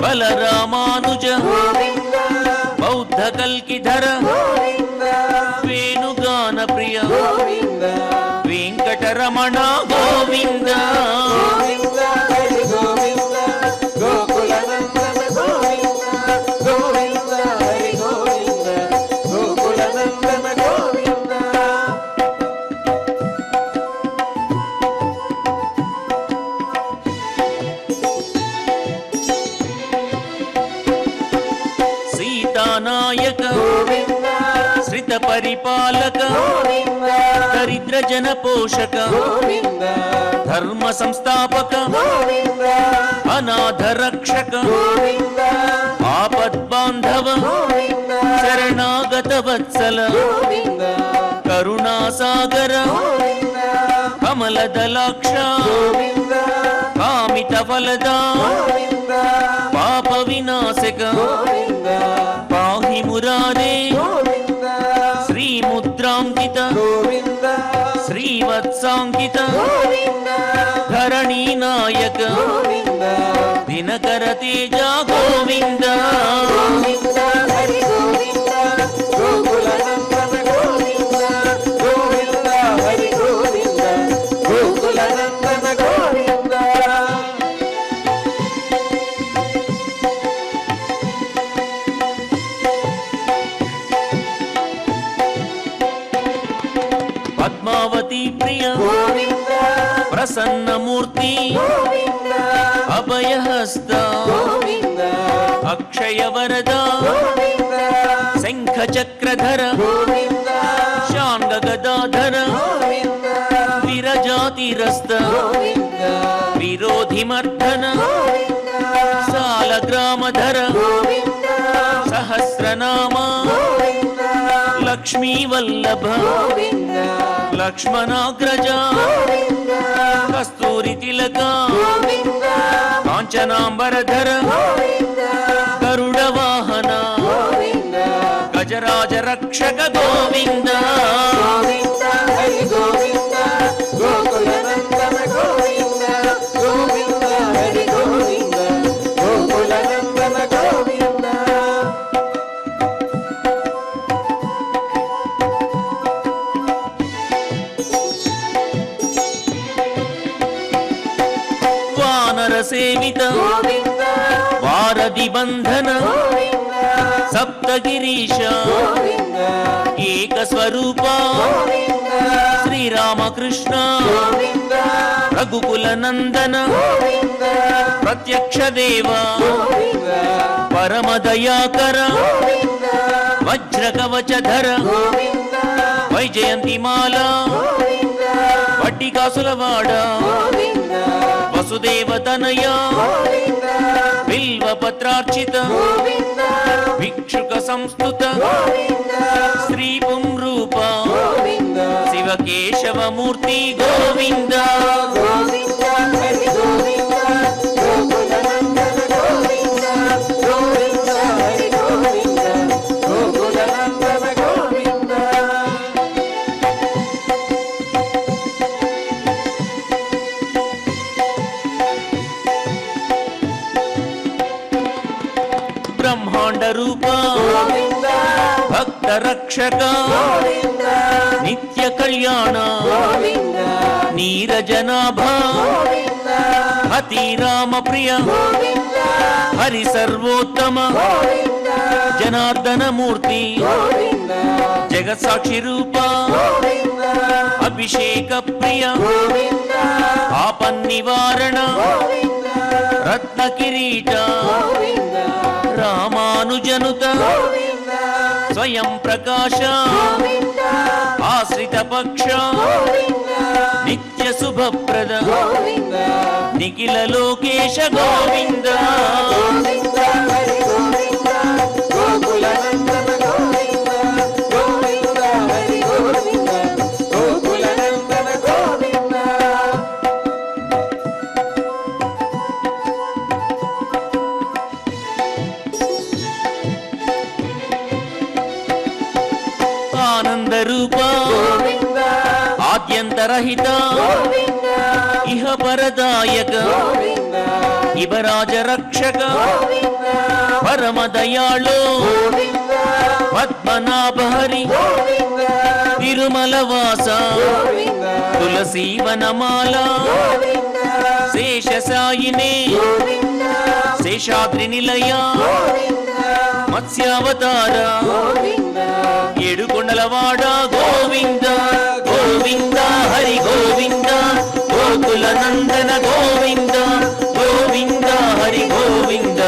[SPEAKER 4] బలరామానుజ బౌద్ధ కల్కిధర వేణుగాన ప్రియ వెంకటరమణ గోవింద. సీతానాయక శ్రిత పరిపాలక దరిద్ర జన పోషక ధర్మ సంస్థాపక అనాథ రక్షక ఆపద్బాంధవ శరణాగత వత్సల కరుణాసాగర కమలదలాక్ష కామిత ఫలద పాప వినాశక పాహి మురారే శ్రీముద్రాంకిత శ్రీవత్సాంకిత ధరణీ నాయక దినకర తేజ గోవింద. పద్మావతి ప్రియ ప్రసన్నమూర్తి అభయహస్త అక్షయ వరద శంఖ చక్రధర శాంగ గదాధర విరజాతిరస్త విరోధిమర్ధన సాలగ్రామధర సహస్రనామ లక్ష్మీ వల్లభ లక్ష్మణాగ్రజ కస్తూరి తిలక కాంచనాంబరధర గరుడ వాహన గజరాజ రక్షక గోవింద వానర సేవిత వారధి బంధన సప్తగిరీశ ఏక స్వరూప శ్రీరామకృష్ణ రఘుకుల నందన ప్రత్యక్ష దేవ పరమ దయాకర వజ్ర కవచధర వైజయంతిమాల వడ్డికాసులవాడ వసుదేవతనయ బిల్వపత్రార్చిత భిక్షుక సంస్థుత శ్రీ పుంరూప శివకేశవమూర్తి గోవింద బ్రహ్మాండ రూప భక్త రక్షక నిత్య కళ్యాణ నీరజనాభ హతి రామ ప్రియ హరి సర్వోత్తమ జనార్దన మూర్తి జగత్ సాక్షి రూప అభిషేక ప్రియ ఆపన్నివారణ రత్న కిరీట రామానుజనుత స్వయం ప్రకాశ ఆశ్రిత పక్ష నిత్య శుభప్రద నిఖిల లోకేశ గోవింద ఆనంద రూప ఆద్యంతరహిత ఇహ పరదాయక ఇవరాజ రక్షక పరమ దయాళో పద్మనాభహరి తిరుమల వాస తులసీవనమాల శేషసాయినే శేషాద్రి నిలయ మత్స్యావతార ఏడుకొండలవాడ గోవింద గోవింద హరి గోవింద గోకుల నందన గోవింద గోవింద హరి గోవింద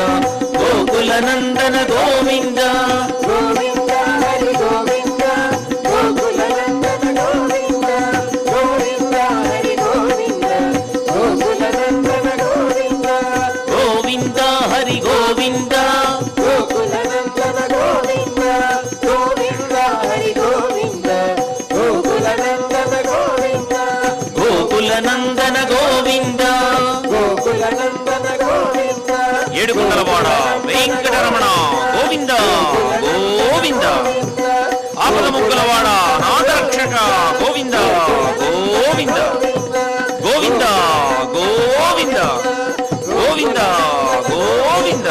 [SPEAKER 4] గోకుల నందన గోవింద గోవింద హరి గోవింద గోకుల నందన గోవింద గోవింద హరి గోవింద గోకుల నందన గోవింద గోవింద హరి గోవింద గోకుల నందన గోవింద గోవింద హరి గోవింద గోకుల నందన గోవింద గోకుల నందన గోవింద గోకుల నందన గోవింద ఏడుకొండలవాడ వెంకటరమణ గోవింద గోవింద ఆపద ముక్కలవాడ నాదరక్షక గోవింద గోవింద గోవింద గోవింద గోవింద గోవింద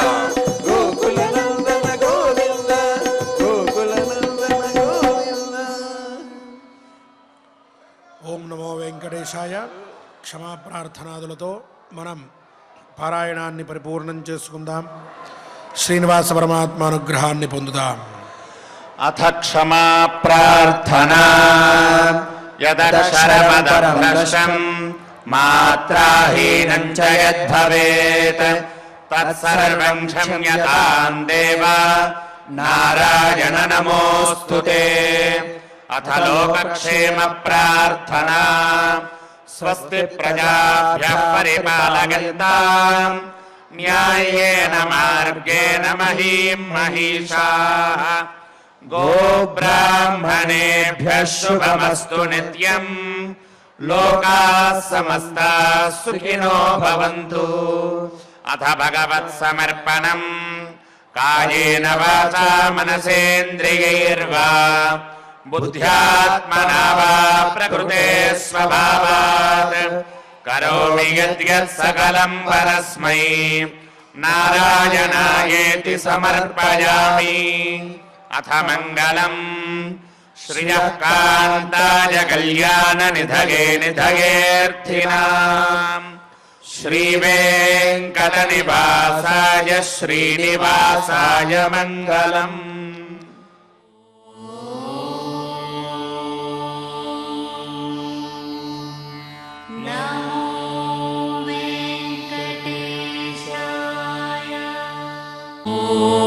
[SPEAKER 4] గోకుల నందన గోవింద గోకుల నందన గోవింద.
[SPEAKER 1] ఓం నమో వెంకటేశాయ. క్షమాప్రార్థనాదులతో మనం పారాయణాన్ని పరిపూర్ణం చేసుకుందాం. శ్రీనివాస పరమాత్మ అనుగ్రహాన్ని పొందుదాం.
[SPEAKER 2] అథ క్షమా ప్రార్థనా యదక్షరపదభ్రష్టం మాత్రాహీనం చ యద్భవేత్ తత్సర్వం క్షమ్యతాం దేవ నారాయణ నమోస్తుతే. అథ లోకక్షేమ ప్రార్థనా స్వస్తి ప్రజాభ్యః పరిపాలయంతాం న్యాయేన మార్గేణ మహీం మహిషాః गोब्राह्मणेभ्यः शुभमस्तु नित्यम् लोकाः समस्ताः सुखिनो भवन्तु। अथ भगवत्समर्पणम् कायेन वाचा मनसेन्द्रियैर्वा बुद्ध्यात्मना वा प्रकृते स्वभावात् करोमि यद्यत् सकलं परस्मै नारायणायेति समर्पयामि। अथ मङ्गलम् श्रियः कान्ताय कल्याणनिधये निधयेऽर्थिनाम् श्रीवेङ्कटनिवासाय श्रीनिवासाय मङ्गलम्।
[SPEAKER 5] ॐ